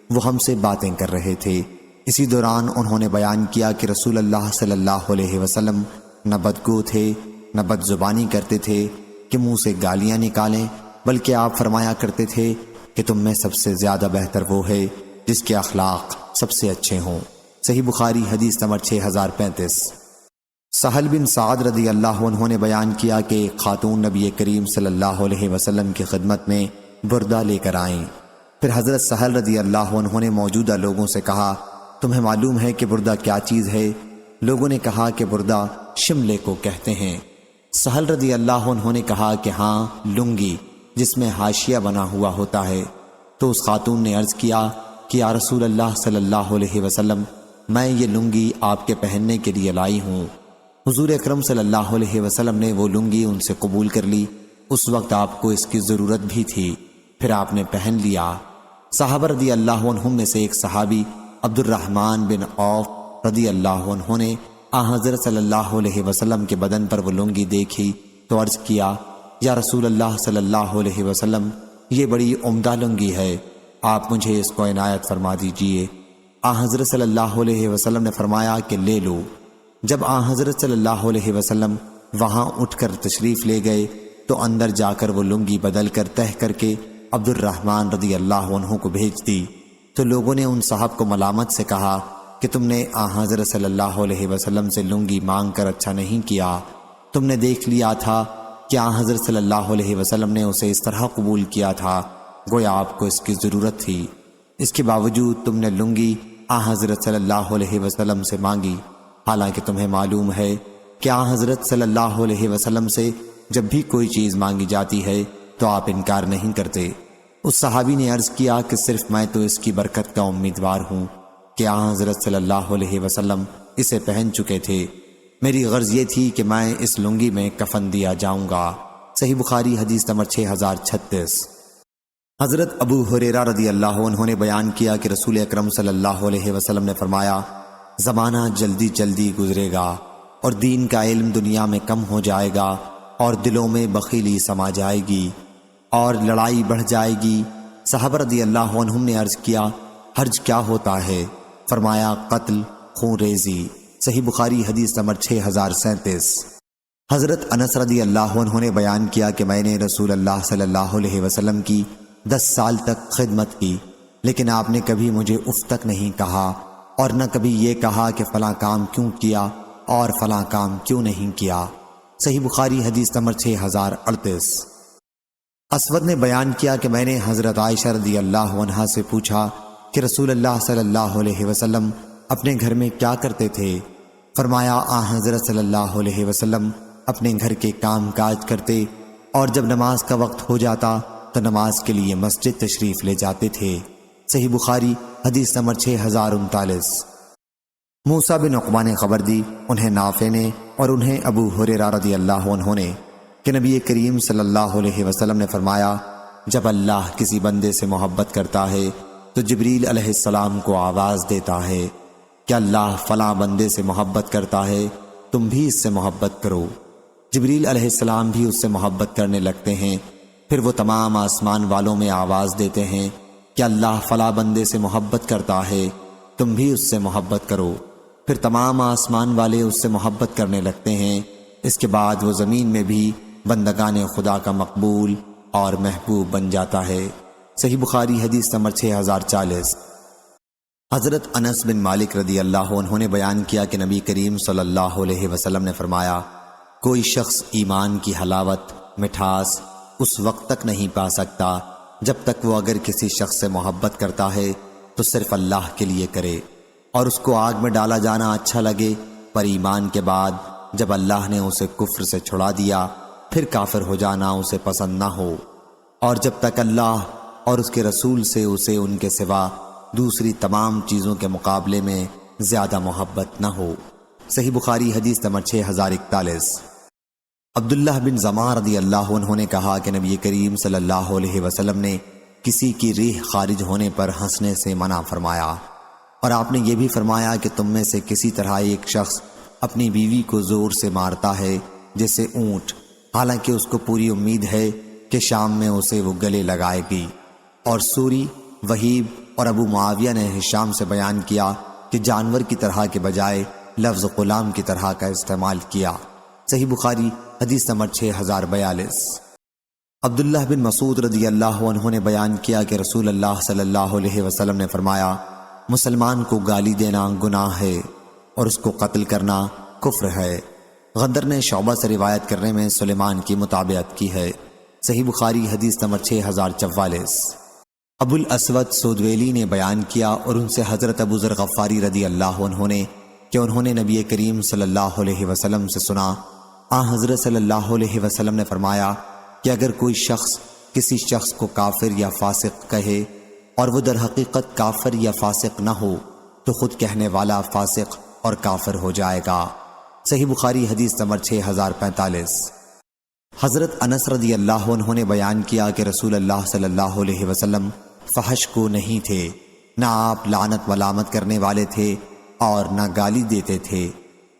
وہ ہم سے باتیں کر رہے تھے۔ اسی دوران انہوں نے بیان کیا کہ رسول اللہ صلی اللہ علیہ وسلم نہ بدگو تھے نہ بد زبانی کرتے تھے کہ منہ سے گالیاں نکالیں، بلکہ آپ فرمایا کرتے تھے کہ تم میں سب سے زیادہ بہتر وہ ہے جس کے اخلاق سب سے اچھے ہوں۔ صحیح بخاری حدیث نمبر 6035۔ سہل بن سعد رضی اللہ عنہ نے بیان کیا کہ ایک خاتون نبی کریم صلی اللہ علیہ وسلم کی خدمت میں بردہ لے کر آئیں۔ پھر حضرت سہل رضی اللہ عنہ نے موجودہ لوگوں سے کہا، تمہیں معلوم ہے کہ بردہ کیا چیز ہے؟ لوگوں نے کہا کہ بردہ شملے کو کہتے ہیں۔ سہل رضی اللہ عنہ نے کہا کہ ہاں، لنگی جس میں حاشیہ بنا ہوا ہوتا ہے۔ تو اس خاتون نے عرض کیا کہ یا رسول اللہ صلی اللہ علیہ وسلم، میں یہ لنگی آپ کے پہننے کے لیے لائی ہوں۔ حضور اکرم صلی اللہ علیہ وسلم نے وہ لنگی ان سے قبول کر لی۔ اس وقت آپ کو اس کی ضرورت بھی تھی، پھر آپ نے پہن لیا۔ صحابہ رضی اللہ عنہم میں سے ایک صحابی عبد الرحمن بن عوف رضی اللہ عنہ نے حضرت صلی اللہ علیہ وسلم کے بدن پر وہ لنگی دیکھی تو عرض کیا، یا رسول اللہ صلی اللہ علیہ وسلم، یہ بڑی عمدہ لنگی ہے، آپ مجھے اس کو عنایت فرما دیجئے۔ حضرت صلی اللہ علیہ وسلم نے فرمایا کہ لے لو۔ جب حضرت صلی اللہ علیہ وسلم وہاں اٹھ کر تشریف لے گئے تو اندر جا کر وہ لنگی بدل کر تہہ کر کے عبد الرحمن رضی اللہ عنہ کو بھیج دی۔ تو لوگوں نے ان صاحب کو ملامت سے کہا کہ تم نے حضرت صلی اللہ علیہ وسلم سے لنگی مانگ کر اچھا نہیں کیا، تم نے دیکھ لیا تھا کہ حضرت صلی اللہ علیہ وسلم نے اسے اس طرح قبول کیا تھا گویا آپ کو اس کی ضرورت تھی، اس کے باوجود تم نے لنگی حضرت صلی اللہ علیہ وسلم سے مانگی، حالانکہ تمہیں معلوم ہے کہ حضرت صلی اللہ علیہ وسلم سے جب بھی کوئی چیز مانگی جاتی ہے تو آپ انکار نہیں کرتے۔ اس صحابی نے عرض کیا کہ صرف میں تو اس کی برکت کا امیدوار ہوں کہ حضرت صلی اللہ علیہ وسلم اسے پہن چکے تھے، میری غرض یہ تھی کہ میں اس لنگی میں کفن دیا جاؤں گا۔ صحیح بخاری حدیث نمبر 6036۔ حضرت ابو ہریرہ رضی اللہ عنہ نے بیان کیا کہ رسول اکرم صلی اللہ علیہ وسلم نے فرمایا، زمانہ جلدی جلدی گزرے گا اور دین کا علم دنیا میں کم ہو جائے گا اور دلوں میں بخیلی سما جائے گی اور لڑائی بڑھ جائے گی۔ صحابہ رضی اللہ عنہم نے عرض کیا، حرج کیا ہوتا ہے؟ فرمایا، قتل، خون ریزی۔ صحیح بخاری حدیث نمبر 6037۔ حضرت انس رضی اللہ عنہ نے بیان کیا کہ میں نے رسول اللہ صلی اللہ علیہ وسلم کی 10 سال تک خدمت کی، لیکن آپ نے کبھی مجھے اف تک نہیں کہا اور نہ کبھی یہ کہا کہ فلاں کام کیوں کیا اور فلاں کام کیوں نہیں کیا۔ صحیح بخاری حدیث نمبر 6038۔ اسود نے بیان کیا کہ میں نے حضرت عائشہ رضی اللہ عنہا سے پوچھا کہ رسول اللہ صلی اللہ علیہ وسلم اپنے گھر میں کیا کرتے تھے؟ فرمایا، حضرت صلی اللہ علیہ وسلم اپنے گھر کے کام کاج کرتے اور جب نماز کا وقت ہو جاتا تو نماز کے لیے مسجد تشریف لے جاتے تھے۔ صحیح بخاری حدیث نمبر 6039۔ موسیٰ بن عقبہ نے خبر دی، انہیں نافع نے اور انہیں ابو ہریرہ رضی اللہ عنہ نے، کہ نبی کریم صلی اللہ علیہ وسلم نے فرمایا، جب اللہ کسی بندے سے محبت کرتا ہے تو جبریل علیہ السلام کو آواز دیتا ہے کہ اللہ فلاں بندے سے محبت کرتا ہے، تم بھی اس سے محبت کرو۔ جبریل علیہ السلام بھی اس سے محبت کرنے لگتے ہیں، پھر وہ تمام آسمان والوں میں آواز دیتے ہیں کہ اللہ فلاں بندے سے محبت کرتا ہے، تم بھی اس سے محبت کرو۔ پھر تمام آسمان والے اس سے محبت کرنے لگتے ہیں۔ اس کے بعد وہ زمین میں بھی بندگان خدا کا مقبول اور محبوب بن جاتا ہے۔ صحیح بخاری حدیث نمبر 6040۔ حضرت انس بن مالک رضی اللہ عنہ نے بیان کیا کہ نبی کریم صلی اللہ علیہ وسلم نے فرمایا، کوئی شخص ایمان کی حلاوت، مٹھاس اس وقت تک نہیں پا سکتا جب تک وہ اگر کسی شخص سے محبت کرتا ہے تو صرف اللہ کے لیے کرے، اور اس کو آگ میں ڈالا جانا اچھا لگے، پر ایمان کے بعد جب اللہ نے اسے کفر سے چھڑا دیا پھر کافر ہو جانا اسے پسند نہ ہو، اور جب تک اللہ اور اس کے رسول سے اسے ان کے سوا دوسری تمام چیزوں کے مقابلے میں زیادہ محبت نہ ہو۔ صحیح بخاری حدیث نمبر 6041۔ عبداللہ بن زمار رضی اللہ عنہ نے کہا کہ نبی کریم صلی اللہ علیہ وسلم نے کسی کی ریح خارج ہونے پر ہنسنے سے منع فرمایا، اور آپ نے یہ بھی فرمایا کہ تم میں سے کسی طرح ایک شخص اپنی بیوی کو زور سے مارتا ہے جیسے اونٹ، حالانکہ اس کو پوری امید ہے کہ شام میں اسے وہ گلے لگائے گی۔ اور سوری، وہیب اور ابو معاویہ نے ہشام سے بیان کیا کہ جانور کی طرح کے بجائے لفظ غلام کی طرح کا استعمال کیا۔ صحیح بخاری حدیث نمبر 6042۔ عبداللہ بن مسعود رضی اللہ عنہ نے بیان کیا کہ رسول اللہ صلی اللہ علیہ وسلم نے فرمایا، مسلمان کو گالی دینا گناہ ہے اور اس کو قتل کرنا کفر ہے۔ غندر نے شعبہ سے روایت کرنے میں سلیمان کی مطابقت کی ہے۔ صحیح بخاری حدیث نمبر 6044۔ ابو الاسود سودویلی نے بیان کیا اور ان سے حضرت ابو ذر غفاری رضی اللہ عنہ نے کہ انہوں نے نبی کریم صلی اللہ علیہ وسلم سے سنا، حضرت صلی اللہ علیہ وسلم نے فرمایا کہ اگر کوئی شخص کسی شخص کو کافر یا فاسق کہے اور وہ در حقیقت کافر یا فاسق نہ ہو تو خود کہنے والا فاسق اور کافر ہو جائے گا۔ صحیح بخاری حدیث نمبر 6045۔ حضرت انس رضی اللہ عنہ نے بیان کیا کہ رسول اللہ صلی اللہ علیہ وسلم فحش کو نہیں تھے، نہ آپ لعنت ملامت کرنے والے تھے اور نہ گالی دیتے تھے۔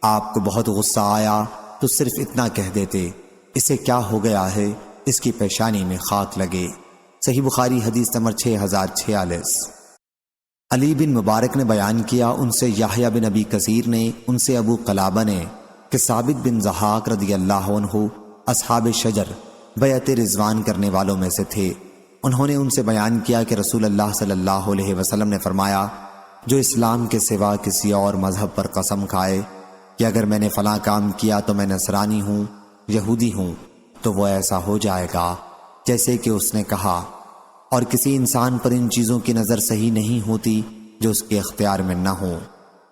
آپ کو بہت غصہ آیا تو صرف اتنا کہہ دیتے، اسے کیا ہو گیا ہے، اس کی پیشانی میں خاک لگے۔ صحیح بخاری حدیث نمبر 6046۔ علی بن مبارک نے بیان کیا ان سے یحییٰ بن ابی کثیر نے ان سے ابو قلابہ نے کہ ثابت بن ضحاک رضی اللہ عنہ اصحاب شجر بیعت رضوان کرنے والوں میں سے تھے۔ انہوں نے ان سے بیان کیا کہ رسول اللہ صلی اللہ علیہ وسلم نے فرمایا، جو اسلام کے سوا کسی اور مذہب پر قسم کھائے کہ اگر میں نے فلاں کام کیا تو میں نصرانی ہوں، یہودی ہوں، تو وہ ایسا ہو جائے گا جیسے کہ اس نے کہا۔ اور کسی انسان پر ان چیزوں کی نظر صحیح نہیں ہوتی جو اس کے اختیار میں نہ ہو،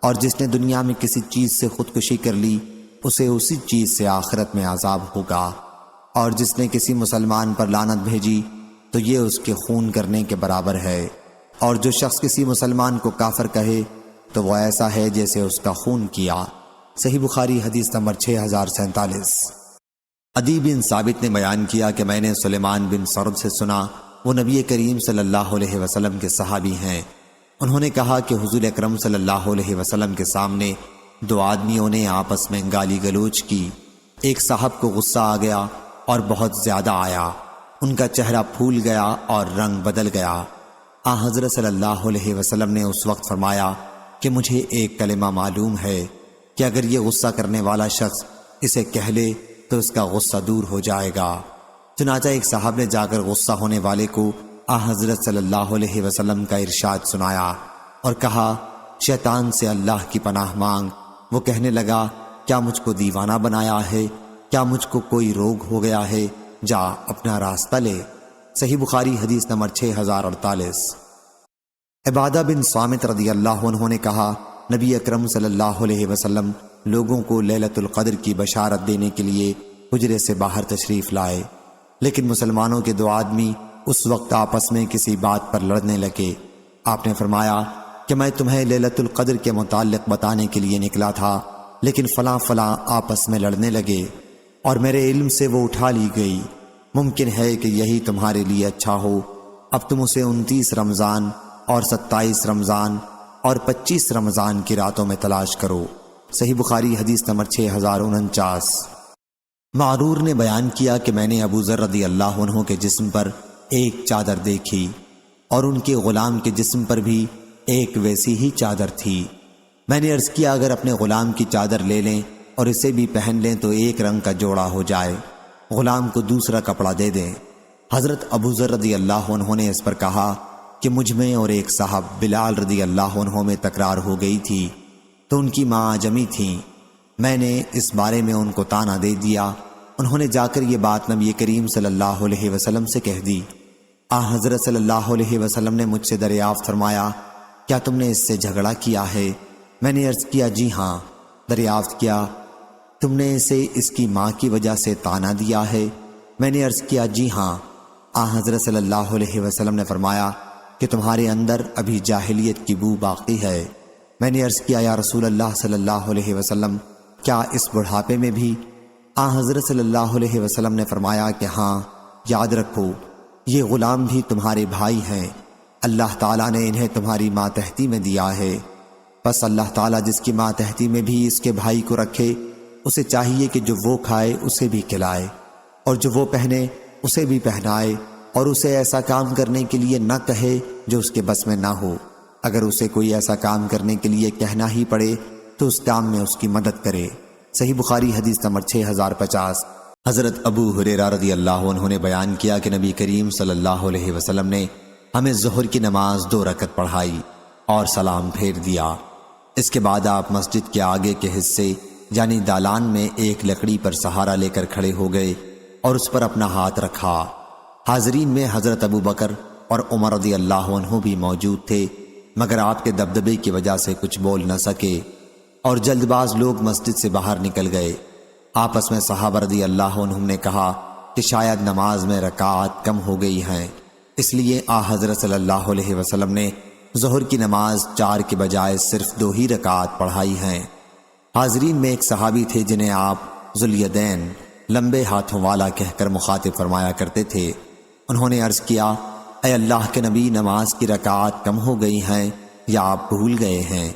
اور جس نے دنیا میں کسی چیز سے خودکشی کر لی اسے اسی چیز سے آخرت میں عذاب ہوگا، اور جس نے کسی مسلمان پر لعنت بھیجی تو یہ اس کے خون کرنے کے برابر ہے، اور جو شخص کسی مسلمان کو کافر کہے تو وہ ایسا ہے جیسے اس کا خون کیا۔ صحیح بخاری حدیث نمبر 6047۔ عدی بن ثابت نے بیان کیا کہ میں نے سلیمان بن سرد سے سنا، وہ نبی کریم صلی اللہ علیہ وسلم کے صحابی ہیں۔ انہوں نے کہا کہ حضور اکرم صلی اللہ علیہ وسلم کے سامنے دو آدمیوں نے آپس میں گالی گلوچ کی۔ ایک صاحب کو غصہ آ گیا اور بہت زیادہ آیا، ان کا چہرہ پھول گیا اور رنگ بدل گیا۔ حضرت صلی اللہ علیہ وسلم نے اس وقت فرمایا کہ مجھے ایک کلمہ معلوم ہے کہ اگر یہ غصہ کرنے والا شخص اسے کہہ لے تو اس کا غصہ دور ہو جائے گا۔ چنانچہ ایک صاحب نے جا کر غصہ ہونے والے کو حضرت صلی اللہ علیہ وسلم کا ارشاد سنایا اور کہا، شیطان سے اللہ کی پناہ مانگ۔ وہ کہنے لگا، کیا مجھ کو دیوانہ بنایا ہے؟ کیا مجھ کو کوئی روگ ہو گیا ہے؟ جا اپنا راستہ لے۔ صحیح بخاری حدیث نمبر 6048۔ عبادہ بن صامت رضی اللہ عنہ نے کہا، نبی اکرم صلی اللہ علیہ وسلم لوگوں کو لیلۃ القدر کی بشارت دینے کے لیے حجرے سے باہر تشریف لائے، لیکن مسلمانوں کے دو آدمی اس وقت آپس میں کسی بات پر لڑنے لگے۔ آپ نے فرمایا کہ میں تمہیں لیلۃ القدر کے متعلق بتانے کے لیے نکلا تھا، لیکن فلاں فلاں آپس میں لڑنے لگے اور میرے علم سے وہ اٹھا لی گئی۔ ممکن ہے کہ یہی تمہارے لیے اچھا ہو۔ اب تم اسے 29 رمضان اور 27 رمضان اور 25 رمضان کی راتوں میں تلاش کرو۔ صحیح بخاری حدیث نمبر 6049۔ معرور نے بیان کیا کہ میں نے ابو ذر رضی اللہ عنہ کے جسم پر ایک چادر دیکھی اور ان کے غلام کے جسم پر بھی ایک ویسی ہی چادر تھی۔ میں نے عرض کیا، اگر اپنے غلام کی چادر لے لیں اور اسے بھی پہن لیں تو ایک رنگ کا جوڑا ہو جائے، غلام کو دوسرا کپڑا دے دیں۔ حضرت ابو ذر رضی اللہ عنہ نے اس پر کہا کہ مجھ میں اور ایک صاحب بلال رضی اللہ عنہ میں تکرار ہو گئی تھی، تو ان کی ماں اعجمی تھیں۔ میں نے اس بارے میں ان کو طعنہ دے دیا۔ انہوں نے جا کر یہ بات نبی کریم صلی اللہ علیہ وسلم سے کہہ دی۔ حضرت صلی اللہ علیہ وسلم نے مجھ سے دریافت فرمایا، کیا تم نے اس سے جھگڑا کیا ہے؟ میں نے عرض کیا، جی ہاں۔ دریافت کیا، تم نے اسے اس کی ماں کی وجہ سے طعنہ دیا ہے؟ میں نے عرض کیا، جی ہاں۔ حضرت صلی اللہ علیہ وسلم نے فرمایا کہ تمہارے اندر ابھی جاہلیت کی بو باقی ہے۔ میں نے عرض کیا، یا رسول اللہ صلی اللہ علیہ وسلم، کیا اس بڑھاپے میں بھی؟ حضرت صلی اللہ علیہ وسلم نے فرمایا کہ ہاں، یاد رکھو یہ غلام بھی تمہارے بھائی ہیں، اللہ تعالیٰ نے انہیں تمہاری ماتحتی میں دیا ہے، بس اللہ تعالیٰ جس کی ماتحتی میں بھی اس کے بھائی کو رکھے، اسے چاہیے کہ جو وہ کھائے اسے بھی کھلائے، اور جو وہ پہنے اسے بھی پہنائے اور اسے ایسا کام کرنے کے لیے نہ کہے جو اس کے بس میں نہ ہو۔ اگر اسے کوئی ایسا کام کرنے کے لیے کہنا ہی پڑے تو اس کام میں اس کی مدد کرے۔ صحیح بخاری حدیث نمبر 6050۔ حضرت ابو ہریرہ رضی اللہ عنہ نے بیان کیا کہ نبی کریم صلی اللہ علیہ وسلم نے ہمیں ظہر کی نماز 2 رکعت پڑھائی اور سلام پھیر دیا۔ اس کے بعد آپ مسجد کے آگے کے حصے یعنی دالان میں ایک لکڑی پر سہارا لے کر کھڑے ہو گئے اور اس پر اپنا ہاتھ رکھا۔ حاضرین میں حضرت ابو بکر اور عمر رضی اللہ عنہ بھی موجود تھے، مگر آپ کے دبدبے کی وجہ سے کچھ بول نہ سکے اور جلد باز لوگ مسجد سے باہر نکل گئے۔ آپس میں صحابہ رضی اللہ عنہم نے کہا کہ شاید نماز میں رکعات کم ہو گئی ہیں، اس لیے حضرت صلی اللہ علیہ وسلم نے ظہر کی نماز 4 کے بجائے صرف 2 ہی رکعات پڑھائی ہیں۔ حاضرین میں ایک صحابی تھے جنہیں آپ ذوالیدین لمبے ہاتھوں والا کہہ کر مخاطب فرمایا کرتے تھے۔ انہوں نے عرض کیا، اے اللہ کے نبی، نماز کی رکعات کم ہو گئی ہیں یا آپ بھول گئے ہیں؟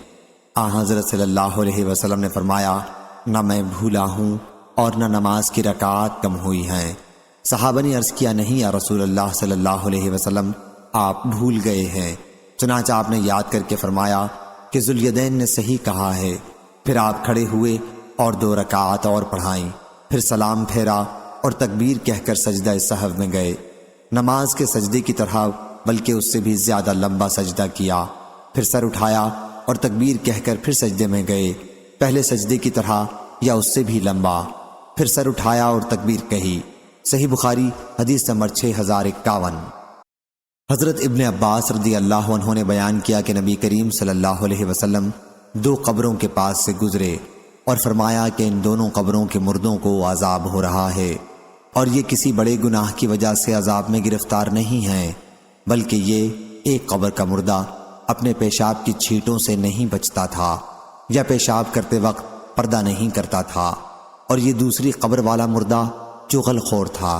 حضرت صلی اللہ علیہ وسلم نے فرمایا، نہ میں بھولا ہوں اور نہ نماز کی رکعات کم ہوئی ہیں۔ صحابہ نے عرض کیا، نہیں یا رسول اللہ صلی اللہ علیہ وسلم، آپ بھول گئے ہیں۔ چنانچہ آپ نے یاد کر کے فرمایا کہ ذوالیدین نے صحیح کہا ہے۔ پھر آپ کھڑے ہوئے اور 2 رکعات اور پڑھائیں، پھر سلام پھیرا اور تکبیر کہہ کر سجدہ سہو میں گئے۔ نماز کے سجدے کی طرح بلکہ اس سے بھی زیادہ لمبا سجدہ کیا، پھر سر اٹھایا اور تکبیر کہہ کر پھر سجدے میں گئے، پہلے سجدے کی طرح یا اس سے بھی لمبا، پھر سر اٹھایا اور تکبیر کہی۔ صحیح بخاری حدیث نمبر 6051۔ حضرت ابن عباس رضی اللہ عنہ نے بیان کیا کہ نبی کریم صلی اللہ علیہ وسلم 2 قبروں کے پاس سے گزرے اور فرمایا کہ ان دونوں قبروں کے مردوں کو عذاب ہو رہا ہے، اور یہ کسی بڑے گناہ کی وجہ سے عذاب میں گرفتار نہیں ہیں، بلکہ یہ ایک قبر کا مردہ اپنے پیشاب کی چھینٹوں سے نہیں بچتا تھا یا پیشاب کرتے وقت پردہ نہیں کرتا تھا، اور یہ دوسری قبر والا مردہ چغل خور تھا۔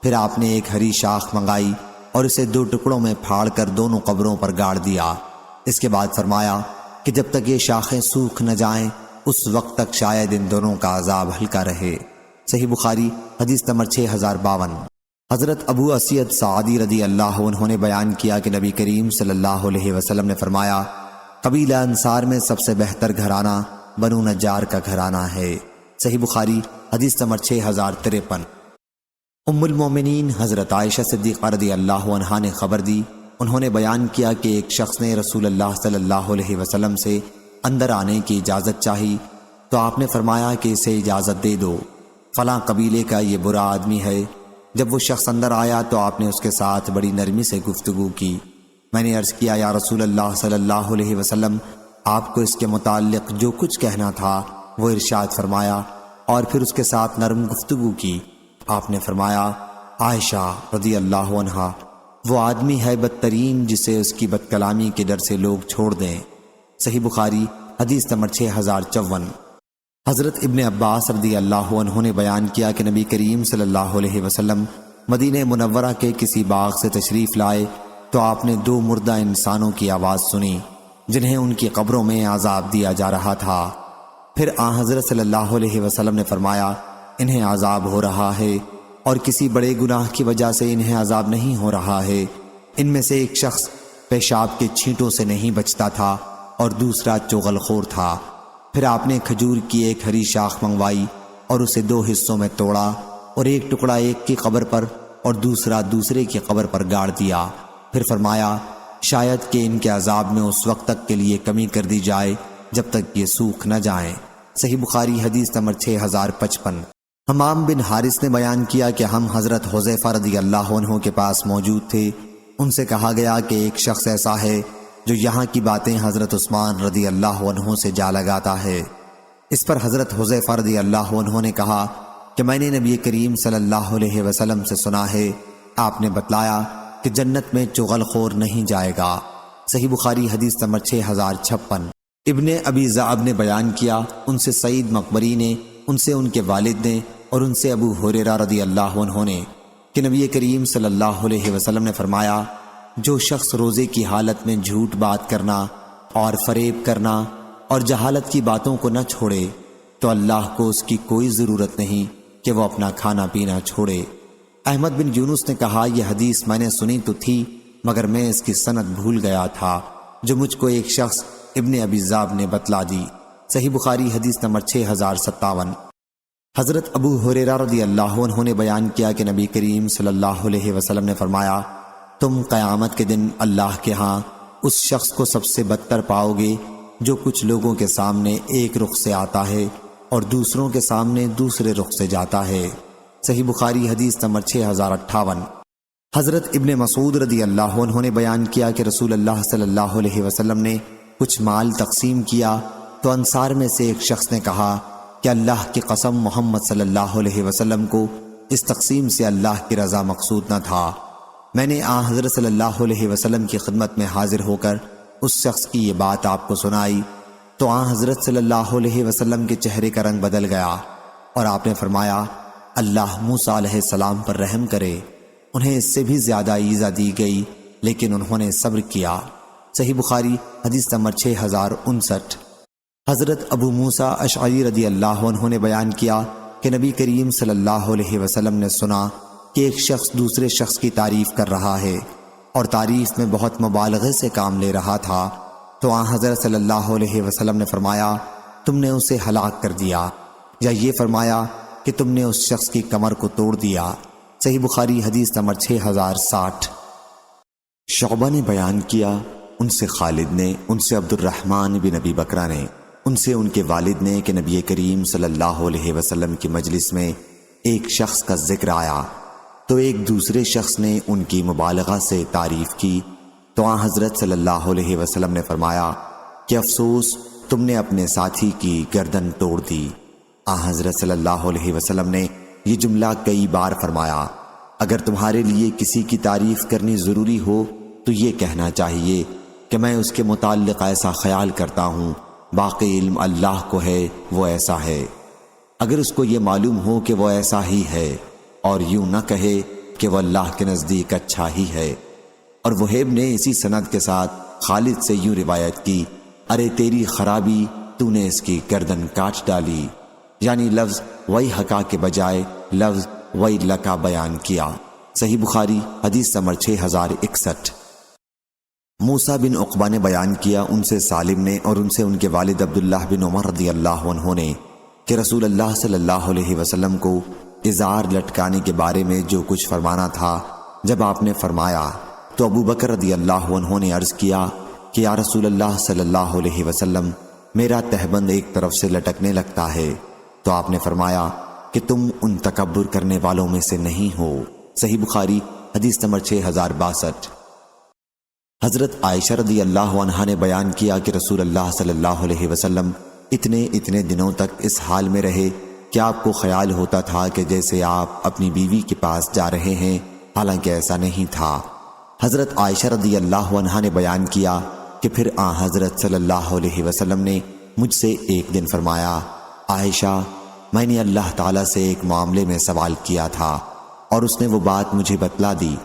پھر آپ نے ایک ہری شاخ منگائی اور اسے 2 ٹکڑوں میں پھاڑ کر دونوں قبروں پر گاڑ دیا۔ اس کے بعد فرمایا کہ جب تک یہ شاخیں سوکھ نہ جائیں اس وقت تک شاید ان دونوں کا عذاب ہلکا رہے۔ صحیح بخاری حدیث نمبر 6052۔ حضرت ابو اسید سعدی رضی اللہ عنہ نے بیان کیا کہ نبی کریم صلی اللہ علیہ وسلم نے فرمایا، قبیلہ انصار میں سب سے بہتر گھرانہ بنو نجار کا گھرانہ ہے۔ صحیح بخاری حدیث نمبر 6053۔ ام المومنین حضرت عائشہ صدیقہ رضی اللہ عنہا نے خبر دی، انہوں نے بیان کیا کہ ایک شخص نے رسول اللہ صلی اللہ علیہ وسلم سے اندر آنے کی اجازت چاہی تو آپ نے فرمایا کہ اسے اجازت دے دو، فلاں قبیلے کا یہ برا آدمی ہے۔ جب وہ شخص اندر آیا تو آپ نے اس کے ساتھ بڑی نرمی سے گفتگو کی۔ میں نے عرض کیا، یا رسول اللہ صلی اللہ علیہ وسلم، آپ کو اس کے متعلق جو کچھ کہنا تھا وہ ارشاد فرمایا، اور پھر اس کے ساتھ نرم گفتگو کی۔ آپ نے فرمایا، عائشہ رضی اللہ عنہا وہ آدمی ہے بدترین جسے اس کی بد کلامی کے ڈر سے لوگ چھوڑ دیں۔ صحیح بخاری حدیث نمبر 6054۔ حضرت ابن عباس رضی اللہ عنہ نے بیان کیا کہ نبی کریم صلی اللہ علیہ وسلم مدینہ منورہ کے کسی باغ سے تشریف لائے تو آپ نے 2 مردہ انسانوں کی آواز سنی جنہیں ان کی قبروں میں عذاب دیا جا رہا تھا۔ پھر حضرت صلی اللہ علیہ وسلم نے فرمایا، انہیں عذاب ہو رہا ہے اور کسی بڑے گناہ کی وجہ سے انہیں عذاب نہیں ہو رہا ہے۔ ان میں سے ایک شخص پیشاب کے چھینٹوں سے نہیں بچتا تھا اور دوسرا چغل خور تھا۔ پھر آپ نے کھجور کی ایک ہری شاخ منگوائی اور اسے 2 حصوں میں توڑا اور ایک ٹکڑا ایک کی قبر پر اور دوسرا دوسرے کی قبر پر گاڑ دیا۔ پھر فرمایا، شاید کہ ان کے عذاب میں اس وقت تک کے لیے کمی کر دی جائے جب تک یہ سوکھ نہ جائیں۔ صحیح بخاری حدیث نمبر 6055۔ حمام بن حارث نے بیان کیا کہ ہم حضرت حذیفہ رضی اللہ عنہ کے پاس موجود تھے۔ ان سے کہا گیا کہ ایک شخص ایسا ہے جو یہاں کی باتیں حضرت عثمان رضی اللہ عنہ سے جا لگاتا ہے۔ اس پر حضرت حذیفہ رضی اللہ عنہ نے کہا کہ میں نے نبی کریم صلی اللہ علیہ وسلم سے سنا ہے، آپ نے بتلایا کہ جنت میں چغل خور نہیں جائے گا۔ صحیح بخاری حدیث نمبر 6056۔ ابن ابی ذئب نے بیان کیا، ان سے سعید مقبری نے، ان سے ان کے والد نے اور ان سے ابو ہریرہ رضی اللہ عنہ نے کہ نبی کریم صلی اللہ علیہ وسلم نے فرمایا، جو شخص روزے کی حالت میں جھوٹ بات کرنا اور فریب کرنا اور جہالت کی باتوں کو نہ چھوڑے تو اللہ کو اس کی کوئی ضرورت نہیں کہ وہ اپنا کھانا پینا چھوڑے۔ احمد بن یونس نے کہا یہ حدیث میں نے سنی تو تھی مگر میں اس کی سند بھول گیا تھا جو مجھ کو ایک شخص ابن ابی ذئب نے بتلا دی۔ صحیح بخاری حدیث نمبر 6057۔ حضرت ابو ہریرہ رضی اللہ عنہ نے بیان کیا کہ نبی کریم صلی اللہ علیہ وسلم نے فرمایا تم قیامت کے دن اللہ کے ہاں اس شخص کو سب سے بدتر پاؤ گے جو کچھ لوگوں کے سامنے ایک رخ سے آتا ہے اور دوسروں کے سامنے دوسرے رخ سے جاتا ہے۔ صحیح بخاری حدیث نمبر 6058۔ حضرت ابن مسعود رضی اللہ عنہ نے بیان کیا کہ رسول اللہ صلی اللہ علیہ وسلم نے کچھ مال تقسیم کیا تو انصار میں سے ایک شخص نے کہا کہ اللہ کی قسم محمد صلی اللہ علیہ وسلم کو اس تقسیم سے اللہ کی رضا مقصود نہ تھا۔ میں نے حضرت صلی اللہ علیہ وسلم کی خدمت میں حاضر ہو کر اس شخص کی یہ بات آپ کو سنائی تو حضرت صلی اللہ علیہ وسلم کے چہرے کا رنگ بدل گیا اور آپ نے فرمایا اللہ موسیٰ علیہ السلام پر رحم کرے، انہیں اس سے بھی زیادہ ایذا دی گئی لیکن انہوں نے صبر کیا۔ صحیح بخاری حدیث نمبر 6059۔ حضرت ابو موسیٰ اشعری رضی اللہ عنہ نے بیان کیا کہ نبی کریم صلی اللہ علیہ وسلم نے سنا کہ ایک شخص دوسرے شخص کی تعریف کر رہا ہے اور تعریف میں بہت مبالغے سے کام لے رہا تھا تو حضرت صلی اللہ علیہ وسلم نے فرمایا تم نے اسے ہلاک کر دیا، یا یہ فرمایا کہ تم نے اس شخص کی کمر کو توڑ دیا۔ صحیح بخاری حدیث نمبر 6060۔ شعبہ نے بیان کیا ان سے خالد نے، ان سے عبد الرحمن بن ابی بکرہ نے، ان سے ان کے والد نے کہ نبی کریم صلی اللہ علیہ وسلم کی مجلس میں ایک شخص کا ذکر آیا تو ایک دوسرے شخص نے ان کی مبالغہ سے تعریف کی تو حضرت صلی اللہ علیہ وسلم نے فرمایا کہ افسوس تم نے اپنے ساتھی کی گردن توڑ دی۔ حضرت صلی اللہ علیہ وسلم نے یہ جملہ کئی بار فرمایا اگر تمہارے لیے کسی کی تعریف کرنی ضروری ہو تو یہ کہنا چاہیے کہ میں اس کے متعلق ایسا خیال کرتا ہوں، باقی علم اللہ کو ہے وہ ایسا ہے۔ اگر اس کو یہ معلوم ہو کہ وہ ایسا ہی ہے اور یوں نہ کہے کہ وہ اللہ کے نزدیک اچھا ہی ہے۔ اور وہیب نے اسی سند کے ساتھ خالد سے یوں روایت کی ارے تیری خرابی تو نے اس کی گردن کاٹ ڈالی، یعنی لفظ وہی حقا کے بجائے لفظ وہی لکا بیان کیا۔ صحیح بخاری حدیث نمبر 6061۔ موسیٰ بن عقبہ نے بیان کیا ان سے سالم نے اور ان سے ان کے والد عبداللہ بن عمر رضی اللہ عنہ نے کہ رسول اللہ صلی اللہ علیہ وسلم کو ازار لٹکانے کے بارے میں جو کچھ فرمانا تھا جب آپ نے فرمایا تو ابو بکر رضی اللہ عنہ نے عرض کیا کہ یا رسول اللہ صلی اللہ علیہ وسلم میرا تہبند ایک طرف سے لٹکنے لگتا ہے تو آپ نے فرمایا کہ تم ان تکبر کرنے والوں میں سے نہیں ہو۔ صحیح بخاری حدیث نمبر 6062۔ حضرت عائشہ رضی اللہ عنہا نے بیان کیا کہ رسول اللہ صلی اللہ علیہ وسلم اتنے دنوں تک اس حال میں رہے کہ آپ کو خیال ہوتا تھا کہ جیسے آپ اپنی بیوی کے پاس جا رہے ہیں، حالانکہ ایسا نہیں تھا۔ حضرت عائشہ رضی اللہ عنہا نے بیان کیا کہ پھر حضرت صلی اللہ علیہ وسلم نے مجھ سے ایک دن فرمایا عائشہ میں نے اللہ تعالیٰ سے ایک معاملے میں سوال کیا تھا اور اس نے وہ بات مجھے بتلا دی۔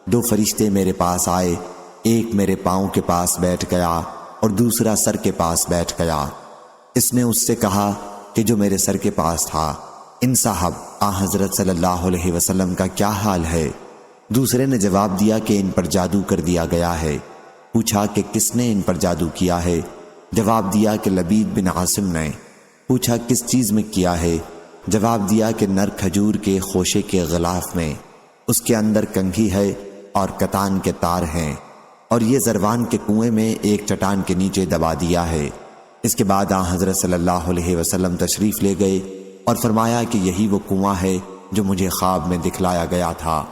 2 فرشتے میرے پاس آئے، ایک میرے پاؤں کے پاس بیٹھ گیا اور دوسرا سر کے پاس بیٹھ گیا۔ اس نے اس سے کہا کہ جو میرے سر کے پاس تھا ان صاحب حضرت صلی اللہ علیہ وسلم کا کیا حال ہے؟ دوسرے نے جواب دیا کہ ان پر جادو کر دیا گیا ہے۔ پوچھا کہ کس نے ان پر جادو کیا ہے؟ جواب دیا کہ لبید بن عاصم نے۔ پوچھا کس چیز میں کیا ہے؟ جواب دیا کہ نر کھجور کے خوشے کے غلاف میں، اس کے اندر کنگھی ہے اور کتان کے تار ہیں، اور یہ زروان کے کنویں میں ایک چٹان کے نیچے دبا دیا ہے۔ اس کے بعد حضرت صلی اللہ علیہ وسلم تشریف لے گئے اور فرمایا کہ یہی وہ کنواں ہے جو مجھے خواب میں دکھلایا گیا تھا۔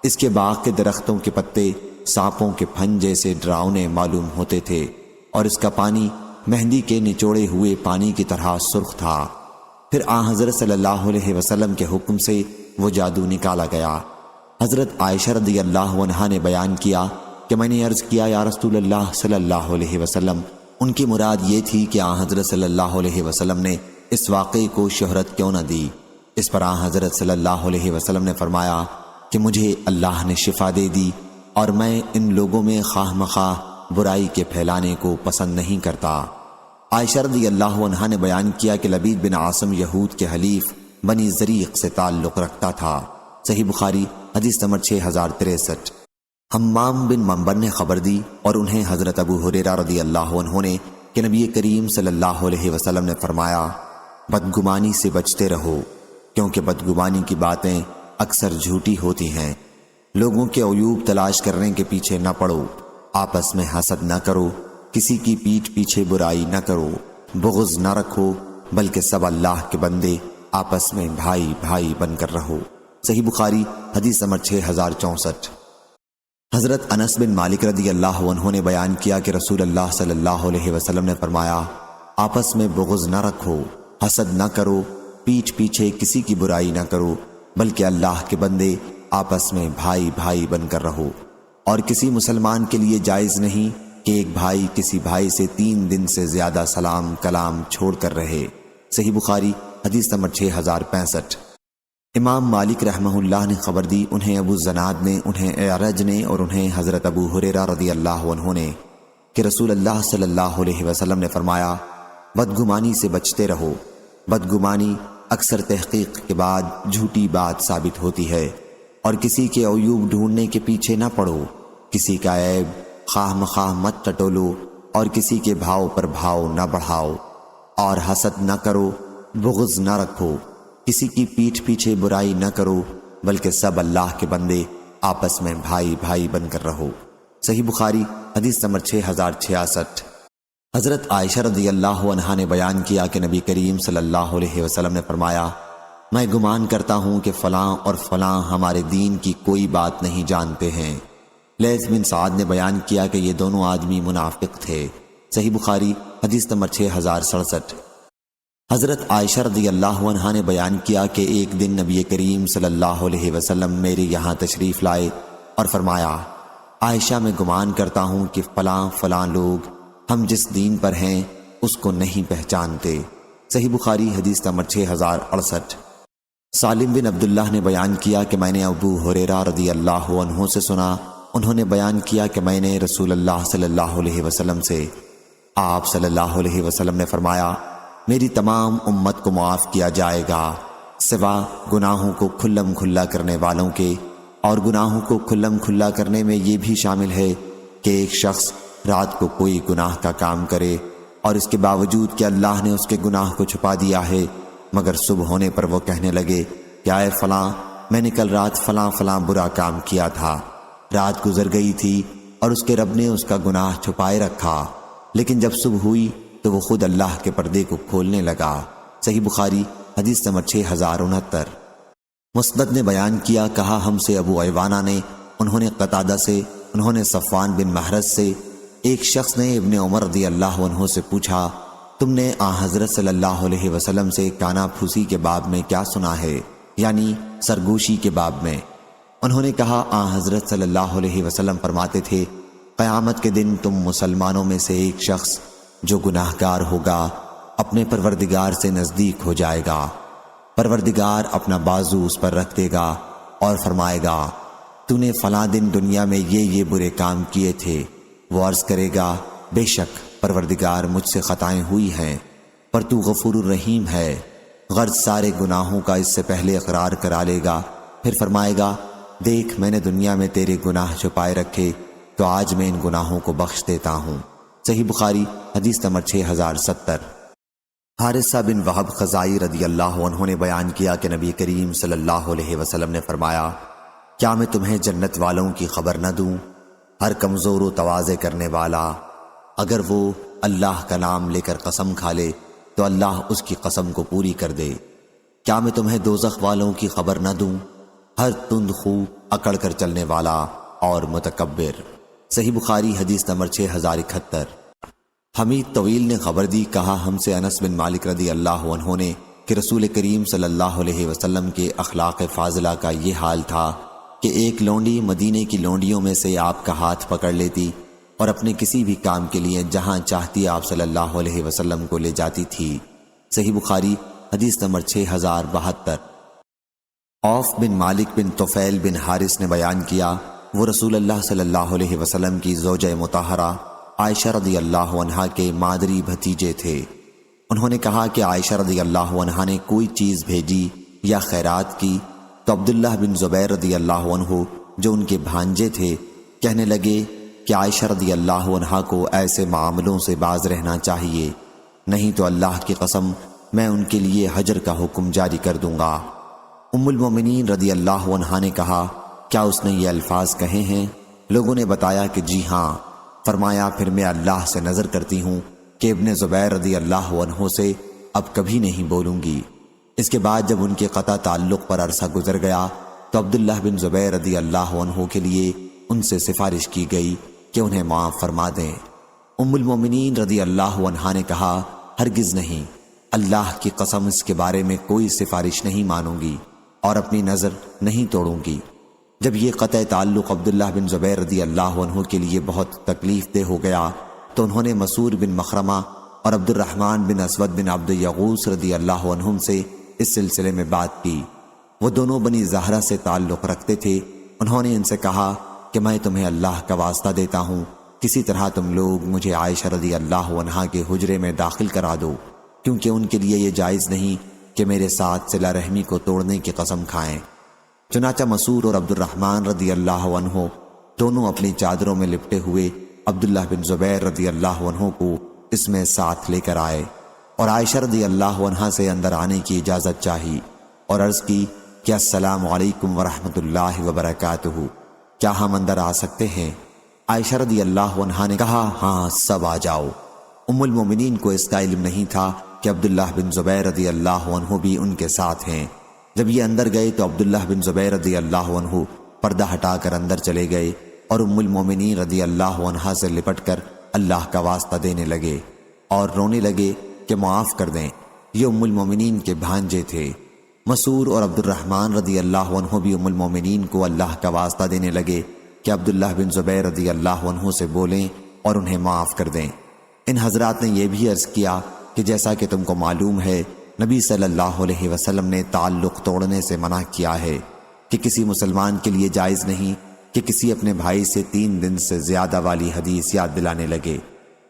اس کے باغ کے درختوں کے پتے سانپوں کے پھن جیسے ڈراؤنے معلوم ہوتے تھے اور اس کا پانی مہندی کے نچوڑے ہوئے پانی کی طرح سرخ تھا۔ پھر حضرت صلی اللہ علیہ وسلم کے حکم سے وہ جادو نکالا گیا۔ حضرت عائشہ رضی اللہ عنہا نے بیان کیا کہ میں نے عرض کیا یا رسول اللہ صلی اللہ علیہ وسلم، ان کی مراد یہ تھی کہ حضرت صلی اللہ علیہ وسلم نے اس واقعے کو شہرت کیوں نہ دی؟ اس پر حضرت صلی اللہ علیہ وسلم نے فرمایا کہ مجھے اللہ نے شفا دے دی اور میں ان لوگوں میں خواہ مخواہ برائی کے پھیلانے کو پسند نہیں کرتا۔ عائشہ رضی اللہ عنہا نے بیان کیا کہ لبید بن عاصم یہود کے حلیف بنی زریق سے تعلق رکھتا تھا۔ صحیح بخاری حدیث نمبر 6063۔ حمام بن منبر نے خبر دی اور انہیں حضرت ابو ہریرہ رضی اللہ عنہ نے کہ نبی کریم صلی اللہ علیہ وسلم نے فرمایا، بدگمانی سے بچتے رہو، کیونکہ بدگمانی کی باتیں اکثر جھوٹی ہوتی ہیں۔ لوگوں کے عیوب تلاش کرنے کے پیچھے نہ پڑو، آپس میں حسد نہ کرو، کسی کی پیٹھ پیچھے برائی نہ کرو، بغض نہ رکھو، بلکہ سب اللہ کے بندے آپس میں بھائی بھائی بن کر رہو۔ صحیح بخاری حدیث نمبر 6064۔ حضرت انس بن مالک رضی اللہ عنہ نے بیان کیا کہ رسول اللہ صلی اللہ علیہ وسلم نے فرمایا، آپس میں بغض نہ رکھو، حسد نہ کرو، پیٹھ پیچھے کسی کی برائی نہ کرو، بلکہ اللہ کے بندے آپس میں بھائی بھائی بن کر رہو۔ اور کسی مسلمان کے لیے جائز نہیں کہ ایک بھائی کسی بھائی سے 3 دن سے زیادہ سلام کلام چھوڑ کر رہے۔ صحیح بخاری حدیث نمبر 6065۔ امام مالک رحمہ اللہ نے خبر دی، انہیں ابو زناد نے، انہیں اعرج نے اور انہیں حضرت ابو ہریرہ رضی اللہ عنہ نے کہ رسول اللہ صلی اللہ علیہ وسلم نے فرمایا، بدگمانی سے بچتے رہو۔ بدگمانی اکثر تحقیق کے بعد جھوٹی بات ثابت ہوتی ہے، اور کسی کے عیوب ڈھونڈنے کے پیچھے نہ پڑو، کسی کا عیب خواہ مخواہ مت ٹٹولو، اور کسی کے بھاؤ پر بھاؤ نہ بڑھاؤ، اور حسد نہ کرو، بغض نہ رکھو، کسی کی پیٹھ پیچھے برائی نہ کرو، بلکہ سب اللہ کے بندے آپس میں بھائی بھائی بن کر رہو۔ صحیح بخاری حدیث نمبر 6066۔ حضرت عائشہ رضی اللہ عنہا نے بیان کیا کہ نبی کریم صلی اللہ علیہ وسلم نے فرمایا، میں گمان کرتا ہوں کہ فلاں اور فلاں ہمارے دین کی کوئی بات نہیں جانتے ہیں۔ لیث بن سعد نے بیان کیا کہ یہ دونوں آدمی منافق تھے۔ صحیح بخاری حدیث نمبر 6067۔ حضرت عائشہ رضی اللہ عنہا نے بیان کیا کہ ایک دن نبی کریم صلی اللہ علیہ وسلم میرے یہاں تشریف لائے اور فرمایا، عائشہ میں گمان کرتا ہوں کہ فلاں فلاں لوگ ہم جس دین پر ہیں اس کو نہیں پہچانتے۔ صحیح بخاری حدیث نمبر 6068۔ سالم بن عبداللہ نے بیان کیا کہ میں نے ابو ہریرہ رضی اللہ عنہ سے سنا، انہوں نے بیان کیا کہ میں نے رسول اللہ صلی اللہ علیہ وسلم سے، آپ صلی اللہ علیہ وسلم نے فرمایا، میری تمام امت کو معاف کیا جائے گا سوا گناہوں کو کھلم کھلا کرنے والوں کے، اور گناہوں کو کھلم کھلا کرنے میں یہ بھی شامل ہے کہ ایک شخص رات کو کوئی گناہ کا کام کرے اور اس کے باوجود کہ اللہ نے اس کے گناہ کو چھپا دیا ہے، مگر صبح ہونے پر وہ کہنے لگے کہ اے فلاں، میں نے کل رات فلاں فلاں برا کام کیا تھا، رات گزر گئی تھی اور اس کے رب نے اس کا گناہ چھپائے رکھا، لیکن جب صبح ہوئی تو وہ خود اللہ کے پردے کو کھولنے لگا۔ صحیح بخاری حدیث نمبر 6069۔ مسند نے بیان کیا، کہا ہم سے ابو ایوانہ نے، انہوں نے قتادہ سے، انہوں نے صفوان بن محرز سے، ایک شخص نے ابن عمر رضی اللہ عنہ سے پوچھا، تم نے حضرت صلی اللہ علیہ وسلم سے کانا پھوسی کے باب میں کیا سنا ہے، یعنی سرگوشی کے باب میں؟ انہوں نے کہا، حضرت صلی اللہ علیہ وسلم فرماتے تھے، قیامت کے دن تم مسلمانوں میں سے ایک شخص جو گناہ گار ہوگا اپنے پروردگار سے نزدیک ہو جائے گا، پروردگار اپنا بازو اس پر رکھ دے گا اور فرمائے گا، تو نے فلاں دن دنیا میں یہ برے کام کیے تھے۔ وہ عرض کرے گا، بے شک پروردگار مجھ سے خطائیں ہوئی ہیں، پر تو غفور الرحیم ہے، غرض سارے گناہوں کا اس سے پہلے اقرار کرا لے گا، پھر فرمائے گا، دیکھ میں نے دنیا میں تیرے گناہ چھپائے رکھے تو آج میں ان گناہوں کو بخش دیتا ہوں۔ صحیح بخاری حدیث نمبر 6070۔ حارثہ بن وہب خزائی رضی اللہ عنہ نے بیان کیا کہ نبی کریم صلی اللہ علیہ وسلم نے فرمایا، کیا میں تمہیں جنت والوں کی خبر نہ دوں؟ ہر کمزور و تواضع کرنے والا اگر وہ اللہ کا نام لے کر قسم کھا لے تو اللہ اس کی قسم کو پوری کر دے۔ کیا میں تمہیں دوزخ والوں کی خبر نہ دوں؟ ہر تند خو اکڑ کر چلنے والا اور متکبر۔ صحیح بخاری حدیث نمبر 6071۔ حمید طویل نے خبر دی، کہا ہم سے انس بن مالک رضی اللہ عنہ نے کہ رسول کریم صلی اللہ علیہ وسلم کے اخلاق فاضلہ کا یہ حال تھا کہ ایک لونڈی مدینے کی لونڈیوں میں سے آپ کا ہاتھ پکڑ لیتی اور اپنے کسی بھی کام کے لیے جہاں چاہتی آپ صلی اللہ علیہ وسلم کو لے جاتی تھی۔ صحیح بخاری حدیث نمبر 6072۔ عوف بن مالک بن طفیل بن حارث نے بیان کیا، وہ رسول اللہ صلی اللہ علیہ وسلم کی زوجہ مطہرہ عائشہ رضی اللہ عنہا کے مادری بھتیجے تھے۔ انہوں نے کہا کہ عائشہ رضی اللہ عنہا نے کوئی چیز بھیجی یا خیرات کی تو عبداللہ بن زبیر رضی اللہ عنہ جو ان کے بھانجے تھے کہنے لگے کہ عائشہ رضی اللہ عنہا کو ایسے معاملوں سے باز رہنا چاہیے، نہیں تو اللہ کی قسم میں ان کے لیے حجر کا حکم جاری کر دوں گا۔ ام المومنین رضی اللہ عنہا نے کہا کیا اس نے یہ الفاظ کہے ہیں؟ لوگوں نے بتایا کہ جی ہاں۔ فرمایا پھر میں اللہ سے نظر کرتی ہوں کہ ابن زبیر رضی اللہ عنہ سے اب کبھی نہیں بولوں گی۔ اس کے بعد جب ان کے قطع تعلق پر عرصہ گزر گیا تو عبداللہ بن زبیر رضی اللہ عنہ کے لیے ان سے سفارش کی گئی کہ انہیں معاف فرما دیں۔ ام المومنین رضی اللہ عنہا نے کہا ہرگز نہیں، اللہ کی قسم اس کے بارے میں کوئی سفارش نہیں مانوں گی اور اپنی نظر نہیں توڑوں گی۔ جب یہ قطع تعلق عبداللہ بن زبیر رضی اللہ عنہ کے لیے بہت تکلیف دہ ہو گیا تو انہوں نے مسور بن مخرمہ اور عبد الرحمن بن اسود بن عبد یغوث رضی اللہ عنہم سے اس سلسلے میں بات کی۔ وہ دونوں بنی زہرہ سے تعلق رکھتے تھے۔ انہوں نے ان سے کہا کہ میں تمہیں اللہ کا واسطہ دیتا ہوں، کسی طرح تم لوگ مجھے عائشہ رضی اللہ عنہا کے حجرے میں داخل کرا دو، کیونکہ ان کے لیے یہ جائز نہیں کہ میرے ساتھ صلہ رحمی کو توڑنے کی قسم کھائیں۔ چنانچہ مسور اور عبد الرحمن رضی اللہ عنہ دونوں اپنی چادروں میں لپٹے ہوئے عبداللہ بن زبیر رضی اللہ عنہ کو اس میں ساتھ لے کر آئے اور عائشہ رضی اللہ عنہا سے اندر آنے کی اجازت چاہی اور عرض کی کہ السلام علیکم ورحمۃ اللہ وبرکاتہ، کیا ہم اندر آ سکتے ہیں؟ عائشہ رضی اللہ عنہا نے کہا ہاں سب آ جاؤ۔ ام المومنین کو اس کا علم نہیں تھا کہ عبداللہ بن زبیر رضی اللہ عنہ بھی ان کے ساتھ ہیں۔ جب یہ اندر گئے تو عبداللہ بن زبیر رضی اللہ عنہ پردہ ہٹا کر اندر چلے گئے اور ام المومنین رضی اللہ عنہا سے لپٹ کر اللہ کا واسطہ دینے لگے اور رونے لگے کہ معاف کر دیں۔ یہ ام المومنین کے بھانجے تھے۔ مسور اور عبد الرحمن رضی اللہ عنہ بھی ام المومنین کو اللہ کا واسطہ دینے لگے کہ عبداللہ بن زبیر رضی اللہ عنہ سے بولیں اور انہیں معاف کر دیں۔ ان حضرات نے یہ بھی عرض کیا کہ جیسا کہ تم کو معلوم ہے نبی صلی اللہ علیہ وسلم نے تعلق توڑنے سے منع کیا ہے کہ کسی مسلمان کے لیے جائز نہیں کہ کسی اپنے بھائی سے 3 دن سے زیادہ والی حدیث یاد دلانے لگے،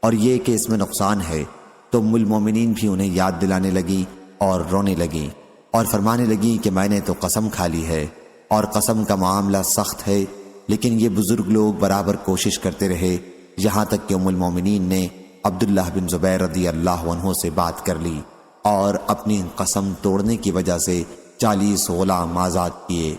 اور یہ کہ اس میں نقصان ہے۔ تو ام المومنین بھی انہیں یاد دلانے لگی اور رونے لگی اور فرمانے لگی کہ میں نے تو قسم کھا لی ہے اور قسم کا معاملہ سخت ہے، لیکن یہ بزرگ لوگ برابر کوشش کرتے رہے یہاں تک کہ ام المومنین نے عبداللہ بن زبیر رضی اللہ عنہ سے بات کر لی اور اپنی قسم توڑنے کی وجہ سے 40 غلام آزاد کیے۔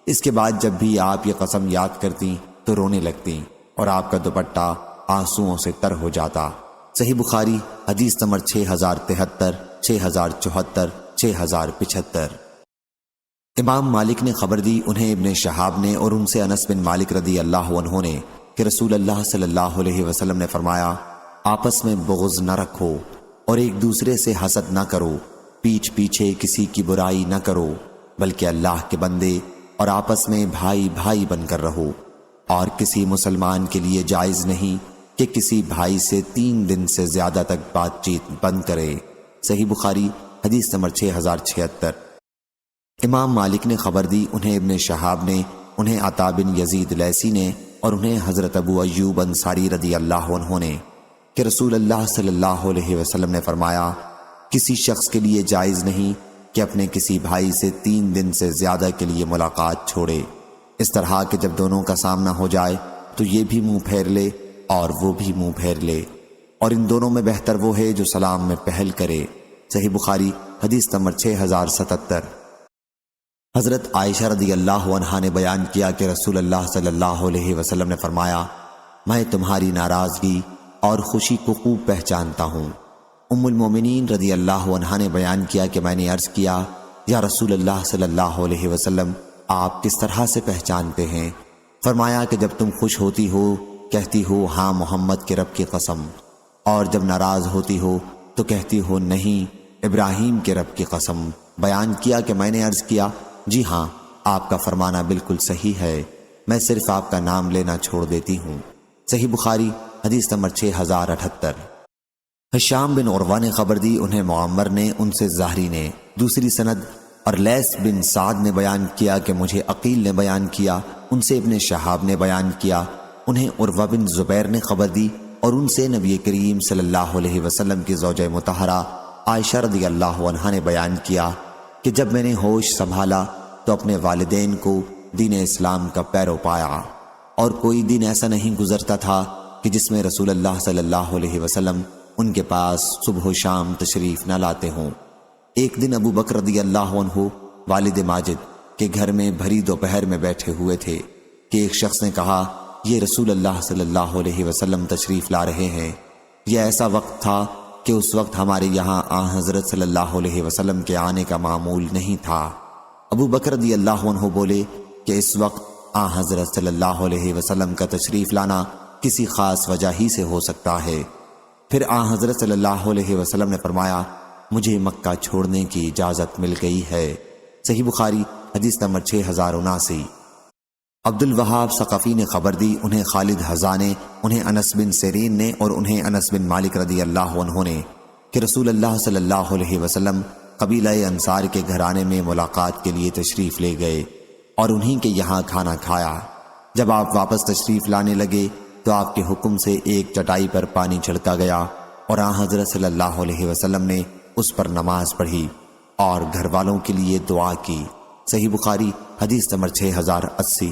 اس کے بعد جب بھی آپ یہ قسم یاد کرتی تو رونے لگتی اور آپ کا دوپٹہ آنسوؤں سے تر ہو جاتا۔ صحیح بخاری حدیث نمبر 6073، 6074، 6075۔ امام مالک نے خبر دی، انہیں ابن شہاب نے اور ان سے انس بن مالک رضی اللہ عنہ نے کہ رسول اللہ صلی اللہ علیہ وسلم نے فرمایا آپس میں بغض نہ رکھو اور ایک دوسرے سے حسد نہ کرو، پیچھے پیچھے کسی کی برائی نہ کرو، بلکہ اللہ کے بندے اور آپس میں بھائی بھائی بن کر رہو، اور کسی مسلمان کے لیے جائز نہیں کہ کسی بھائی سے 3 دن سے زیادہ تک بات چیت بند کرے۔ صحیح بخاری حدیث نمبر 6076۔ امام مالک نے خبر دی، انہیں ابن شہاب نے، انہیں عطا بن یزید لیثی نے اور انہیں حضرت ابو ایوب انصاری رضی اللہ عنہ نے کہ رسول اللہ صلی اللہ علیہ وسلم نے فرمایا کسی شخص کے لیے جائز نہیں کہ اپنے کسی بھائی سے 3 دن سے زیادہ کے لیے ملاقات چھوڑے، اس طرح کہ جب دونوں کا سامنا ہو جائے تو یہ بھی منہ پھیر لے اور وہ بھی منہ پھیر لے، اور ان دونوں میں بہتر وہ ہے جو سلام میں پہل کرے۔ صحیح بخاری حدیث نمبر 6077۔ حضرت عائشہ رضی اللہ عنہا نے بیان کیا کہ رسول اللہ صلی اللہ علیہ وسلم نے فرمایا میں تمہاری ناراضگی اور خوشی کو خوب پہچانتا ہوں۔ ام المومنین رضی اللہ عنہا نے بیان کیا کہ میں نے عرض کیا یا رسول اللہ صلی اللہ علیہ وسلم آپ کس طرح سے پہچانتے ہیں؟ فرمایا کہ جب تم خوش ہوتی ہو کہتی ہو ہاں محمد کے رب کی قسم، اور جب ناراض ہوتی ہو تو کہتی ہو نہیں ابراہیم کے رب کی قسم۔ بیان کیا کہ میں نے عرض کیا جی ہاں آپ کا فرمانا بالکل صحیح ہے، میں صرف آپ کا نام لینا چھوڑ دیتی ہوں۔ صحیح بخاری حدیث نمبر 6078۔ ہشام بن عروہ نے خبر دی، انہیں معمر نے، ان سے زہری نے، دوسری سند، اور لیث بن سعد نے بیان کیا کہ مجھے عقیل نے بیان کیا، ان سے ابن شہاب نے بیان کیا، انہیں عروہ بن زبیر نے خبر دی اور ان سے نبی کریم صلی اللہ علیہ وسلم کی زوجہ مطہرہ عائشہ رضی اللہ عنہا نے بیان کیا کہ جب میں نے ہوش سنبھالا تو اپنے والدین کو دین اسلام کا پیرو پایا، اور کوئی دن ایسا نہیں گزرتا تھا کہ جس میں رسول اللہ صلی اللہ علیہ وسلم ان کے پاس صبح و شام تشریف نہ لاتے ہوں۔ ایک دن ابو بکر رضی اللہ عنہ والد ماجد کے گھر میں بھری دوپہر میں بیٹھے ہوئے تھے کہ ایک شخص نے کہا، یہ رسول اللہ صلی اللہ علیہ وسلم تشریف لا رہے ہیں۔ یہ ایسا وقت تھا کہ اس وقت ہمارے یہاں حضرت صلی اللہ علیہ وسلم کے آنے کا معمول نہیں تھا۔ ابو بکر رضی اللہ عنہ بولے کہ اس وقت حضرت صلی اللہ علیہ وسلم کا تشریف لانا کسی خاص وجہ ہی سے ہو سکتا ہے۔ پھر حضرت صلی اللہ علیہ وسلم نے فرمایا، مجھے مکہ چھوڑنے کی اجازت مل گئی ہے۔ صحیح بخاری حدیث نمبر 6079۔ عبد الوہاب ثقفی نے خبر دی، انہیں خالد حذا نے، انہیں انس بن سیرین نے اور انہیں انس بن مالک رضی اللہ عنہ نے کہ رسول اللہ صلی اللہ علیہ وسلم قبیلہ انصار کے گھرانے میں ملاقات کے لیے تشریف لے گئے اور انہیں کے یہاں کھانا کھایا۔ جب آپ واپس تشریف لانے لگے تو آپ کے حکم سے ایک چٹائی پر پانی چھڑکا گیا اور حضرت صلی اللہ علیہ وسلم نے اس پر نماز پڑھی اور گھر والوں کے لیے دعا کی۔ صحیح بخاری حدیث نمبر 6080۔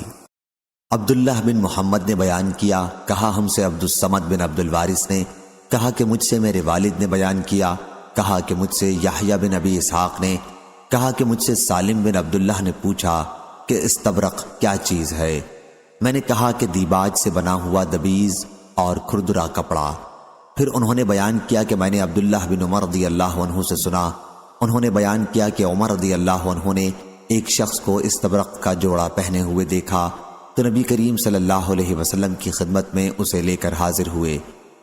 عبداللہ بن محمد نے بیان کیا، کہا ہم سے عبد الصمد بن عبد الوارث نے، کہا کہ مجھ سے میرے والد نے بیان کیا، کہا کہ مجھ سے یحییٰ بن ابی اسحاق نے، کہا کہ مجھ سے سالم بن عبداللہ نے پوچھا کہ استبرق کیا چیز ہے؟ میں نے کہا کہ دیباج سے بنا ہوا دبیز اور کھردرا کپڑا۔ پھر انہوں نے بیان کیا کہ میں نے عبداللہ بن عمر رضی اللہ عنہ سے سنا، انہوں نے بیان کیا کہ عمر رضی اللہ عنہ نے ایک شخص کو استبرق کا جوڑا پہنے ہوئے دیکھا تو نبی کریم صلی اللہ علیہ وسلم کی خدمت میں اسے لے کر حاضر ہوئے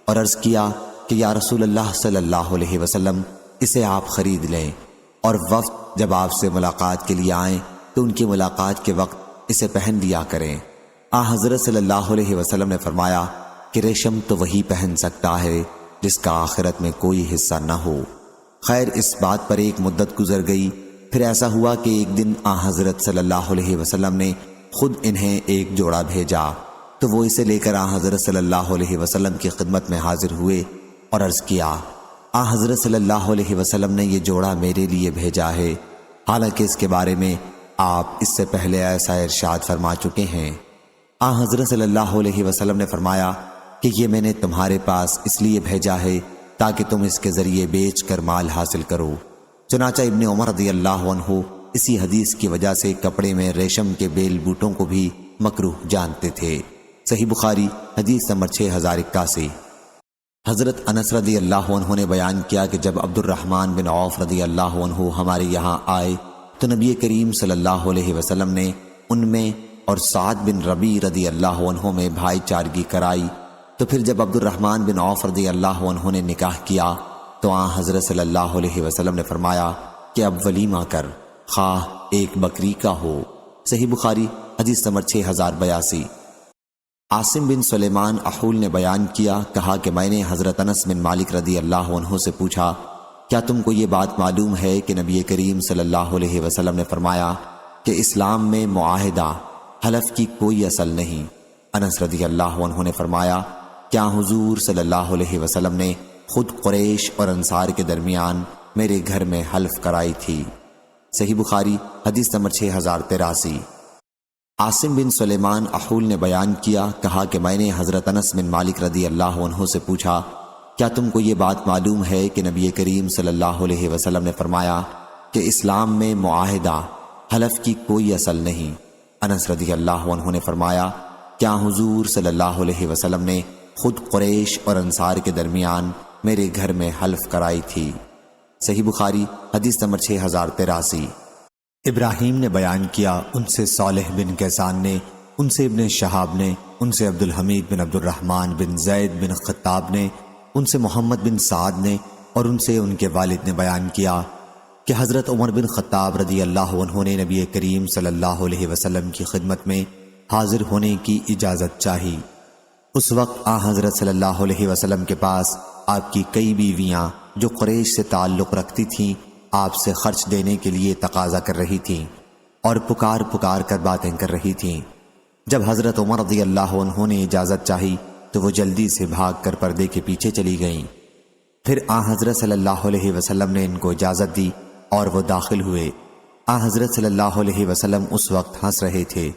اور عرض کیا کہ یا رسول اللہ صلی اللہ علیہ وسلم، اسے آپ خرید لیں، اور وفد جب آپ سے ملاقات کے لیے آئیں تو ان کی ملاقات کے وقت اسے پہن دیا کریں۔ حضرت صلی اللہ علیہ وسلم نے فرمایا کہ ریشم تو وہی پہن سکتا ہے جس کا آخرت میں کوئی حصہ نہ ہو۔ خیر، اس بات پر ایک مدت گزر گئی، پھر ایسا ہوا کہ ایک دن حضرت صلی اللہ علیہ وسلم نے خود انہیں ایک جوڑا بھیجا تو وہ اسے لے کر حضرت صلی اللہ علیہ وسلم کی خدمت میں حاضر ہوئے اور عرض کیا، حضرت صلی اللہ علیہ وسلم نے یہ جوڑا میرے لیے بھیجا ہے، حالانکہ اس کے بارے میں آپ اس سے پہلے ایسا ارشاد فرما چکے ہیں۔ حضرت صلی اللہ علیہ وسلم نے فرمایا کہ یہ میں نے تمہارے پاس اس لیے بھیجا ہے تاکہ تم اس کے ذریعے بیچ کر مال حاصل کرو۔ چنانچہ ابن عمر رضی اللہ عنہ اسی حدیث کی وجہ سے کپڑے میں ریشم کے بیل بوٹوں کو بھی مکروہ جانتے تھے۔ صحیح بخاری حدیث نمبر 6081۔ حضرت انس رضی اللہ عنہ نے بیان کیا کہ جب عبد الرحمن بن عوف رضی اللہ عنہ ہمارے یہاں آئے تو نبی کریم صلی اللہ علیہ وسلم نے ان میں اور سعد بن ربیع رضی اللہ عنہ میں بھائی چارگی کرائی۔ تو پھر جب عبد الرحمن بن عوف رضی اللہ عنہ نے نکاح کیا تو حضرت صلی اللہ علیہ وسلم نے فرمایا کہ اب ولیمہ کر، خواہ ایک بکری کا ہو۔ صحیح بخاری حدیث نمبر 6082۔ عاصم بن سلیمان احول نے بیان کیا، کہا کہ میں نے حضرت انس بن مالک رضی اللہ عنہ سے پوچھا، کیا تم کو یہ بات معلوم ہے کہ نبی کریم صلی اللہ علیہ وسلم نے فرمایا کہ اسلام میں معاہدہ حلف کی کوئی اصل نہیں؟ انس رضی اللہ عنہ نے فرمایا، کیا حضور صلی اللہ علیہ وسلم نے خود قریش اور انصار کے درمیان میرے گھر میں حلف کرائی تھی؟ صحیح بخاری حدیث نمبر 6083۔ عاصم بن سلیمان احول نے بیان کیا، کہا کہ میں نے حضرت انس بن مالک رضی اللہ عنہ سے پوچھا، کیا تم کو یہ بات معلوم ہے کہ نبی کریم صلی اللہ علیہ وسلم نے فرمایا کہ اسلام میں معاہدہ حلف کی کوئی اصل نہیں؟ انس رضی اللہ عنہ نے فرمایا، کیا حضور صلی اللہ علیہ وسلم نے خود قریش اور انصار کے درمیان میرے گھر میں حلف کرائی تھی؟ صحیح بخاری حدیث نمبر 6083۔ ابراہیم نے بیان کیا، ان سے صالح بن کیسان نے، ان سے ابن شہاب نے، ان سے عبد الحمید بن عبد الرحمن بن زید بن خطاب نے، ان سے محمد بن سعد نے اور ان سے ان کے والد نے بیان کیا کہ حضرت عمر بن خطاب رضی اللہ عنہ نے نبی کریم صلی اللہ علیہ وسلم کی خدمت میں حاضر ہونے کی اجازت چاہی۔ اس وقت حضرت صلی اللہ علیہ وسلم کے پاس آپ کی کئی بیویاں جو قریش سے تعلق رکھتی تھیں آپ سے خرچ دینے کے لیے تقاضا کر رہی تھیں اور پکار پکار کر باتیں کر رہی تھیں۔ جب حضرت عمر رضی اللہ عنہ نے اجازت چاہی تو وہ جلدی سے بھاگ کر پردے کے پیچھے چلی گئیں۔ پھر حضرت صلی اللہ علیہ وسلم نے ان کو اجازت دی اور وہ داخل ہوئے۔ حضرت صلی اللہ علیہ وسلم اس وقت ہنس رہے تھے۔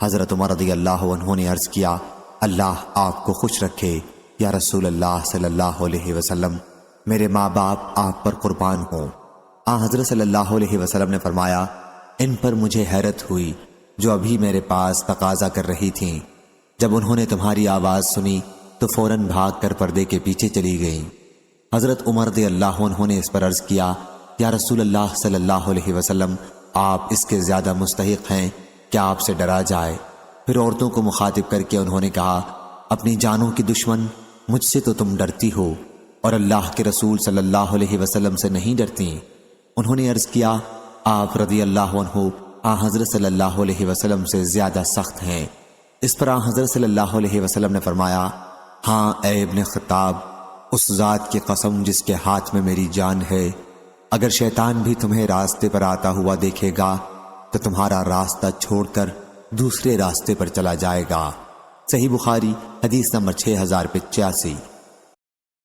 حضرت عمر رضی اللہ عنہ نے عرض کیا، اللہ آپ کو خوش رکھے یا رسول اللہ صلی اللہ علیہ وسلم، میرے ماں باپ آپ پر قربان ہوں۔ حضرت صلی اللہ علیہ وسلم نے فرمایا، ان پر مجھے حیرت ہوئی جو ابھی میرے پاس تقاضا کر رہی تھیں۔ جب انہوں نے تمہاری آواز سنی تو فوراً بھاگ کر پردے کے پیچھے چلی گئیں۔ حضرت عمر رضی اللہ عنہ نے اس پر عرض کیا، یا رسول اللہ صلی اللہ علیہ وسلم، آپ اس کے زیادہ مستحق ہیں کہ آپ سے ڈرا جائے۔ پھر عورتوں کو مخاطب کر کے انہوں نے کہا، اپنی جانوں کی دشمن مجھ سے تو تم ڈرتی ہو اور اللہ کے رسول صلی اللہ علیہ وسلم سے نہیں ڈرتی۔ انہوں نے عرض کیا، آپ رضی اللہ عنہ حضرت صلی اللہ علیہ وسلم سے زیادہ سخت ہیں۔ اس پر حضرت صلی اللہ علیہ وسلم نے فرمایا، ہاں اے ابن خطاب، اس ذات کی قسم جس کے ہاتھ میں میری جان ہے، اگر شیطان بھی تمہیں راستے پر آتا ہوا دیکھے گا تو تمہارا راستہ چھوڑ کر دوسرے راستے پر چلا جائے گا۔ صحیح بخاری حدیث نمبر 6085۔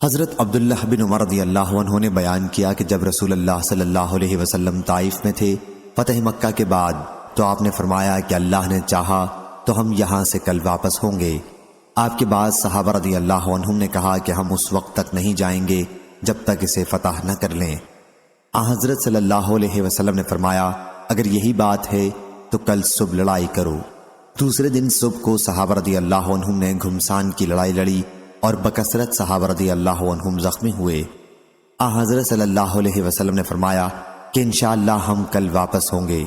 حضرت عبداللہ بن عمر رضی اللہ عنہ نے بیان کیا کہ جب رسول اللہ صلی اللہ علیہ وسلم طائف میں تھے فتح مکہ کے بعد، تو آپ نے فرمایا کہ اللہ نے چاہا تو ہم یہاں سے کل واپس ہوں گے۔ آپ کے بعد صحابہ رضی اللہ عنہم نے کہا کہ ہم اس وقت تک نہیں جائیں گے جب تک اسے فتح نہ کر لیں۔ حضرت صلی اللہ علیہ وسلم نے فرمایا، اگر یہی بات ہے تو کل صبح لڑائی کرو۔ دوسرے دن صبح کو صحابہ رضی اللہ عنہم نے گھمسان کی لڑائی لڑی اور بکثرت صحابہ رضی اللہ عنہم زخمی ہوئے۔ حضرت صلی اللہ علیہ وسلم نے فرمایا کہ انشاءاللہ ہم کل واپس ہوں گے۔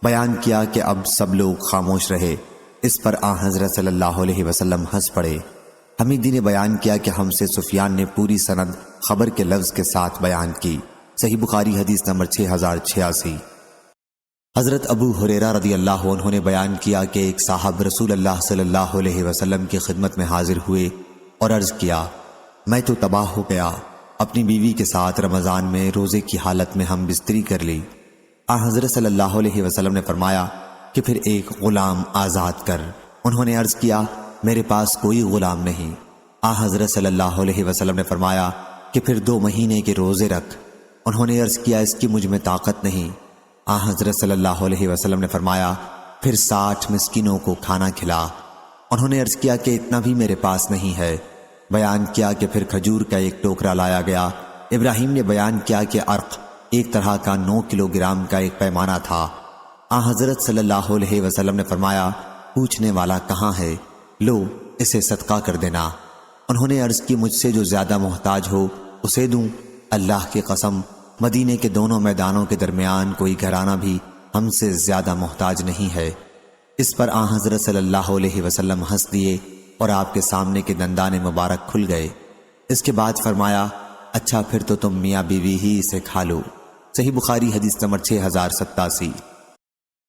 بیان کیا کہ اب سب لوگ خاموش رہے۔ اس پر حضرت صلی اللہ علیہ وسلم ہنس پڑے۔ حمیدی نے بیان کیا کہ ہم سے سفیان نے پوری سند خبر کے لفظ کے ساتھ بیان کی۔ صحیح بخاری حدیث نمبر 6086۔ حضرت ابو ہریرہ رضی اللہ عنہ نے بیان کیا کہ ایک صاحب رسول اللہ صلی اللہ علیہ وسلم کی خدمت میں حاضر ہوئے اور عرض کیا، میں تو تباہ ہو گیا، اپنی بیوی کے ساتھ رمضان میں روزے کی حالت میں ہم بستری کر لی۔ حضرت صلی اللہ علیہ وسلم نے فرمایا کہ پھر ایک غلام آزاد کر۔ انہوں نے عرض کیا، میرے پاس کوئی غلام نہیں۔ حضرت صلی اللہ علیہ وسلم نے فرمایا کہ پھر 2 مہینے کے روزے رکھ۔ انہوں نے عرض کیا، اس کی مجھ میں طاقت نہیں۔ حضرت صلی اللہ علیہ وسلم نے فرمایا، پھر 60 مسکینوں کو کھانا کھلا۔ انہوں نے عرض کیا کہ اتنا بھی میرے پاس نہیں ہے۔ بیان کیا کہ پھر کھجور کا ایک ٹوکرا لایا گیا۔ ابراہیم نے بیان کیا کہ عرق ایک طرح کا 9 کلو گرام کا ایک پیمانہ تھا۔ حضرت صلی اللہ علیہ وسلم نے فرمایا، پوچھنے والا کہاں ہے؟ لو اسے صدقہ کر دینا۔ انہوں نے عرض کی، مجھ سے جو زیادہ محتاج ہو اسے دوں؟ اللہ کی قسم، مدینے کے دونوں میدانوں کے درمیان کوئی گھرانہ بھی ہم سے زیادہ محتاج نہیں ہے۔ اس پر حضرت صلی اللہ علیہ وسلم ہنس دیے اور آپ کے سامنے کے دندان مبارک کھل گئے۔ اس کے بعد فرمایا، اچھا پھر تو تم میاں بیوی ہی اسے کھا لو۔ صحیح بخاری حدیث نمبر 6087۔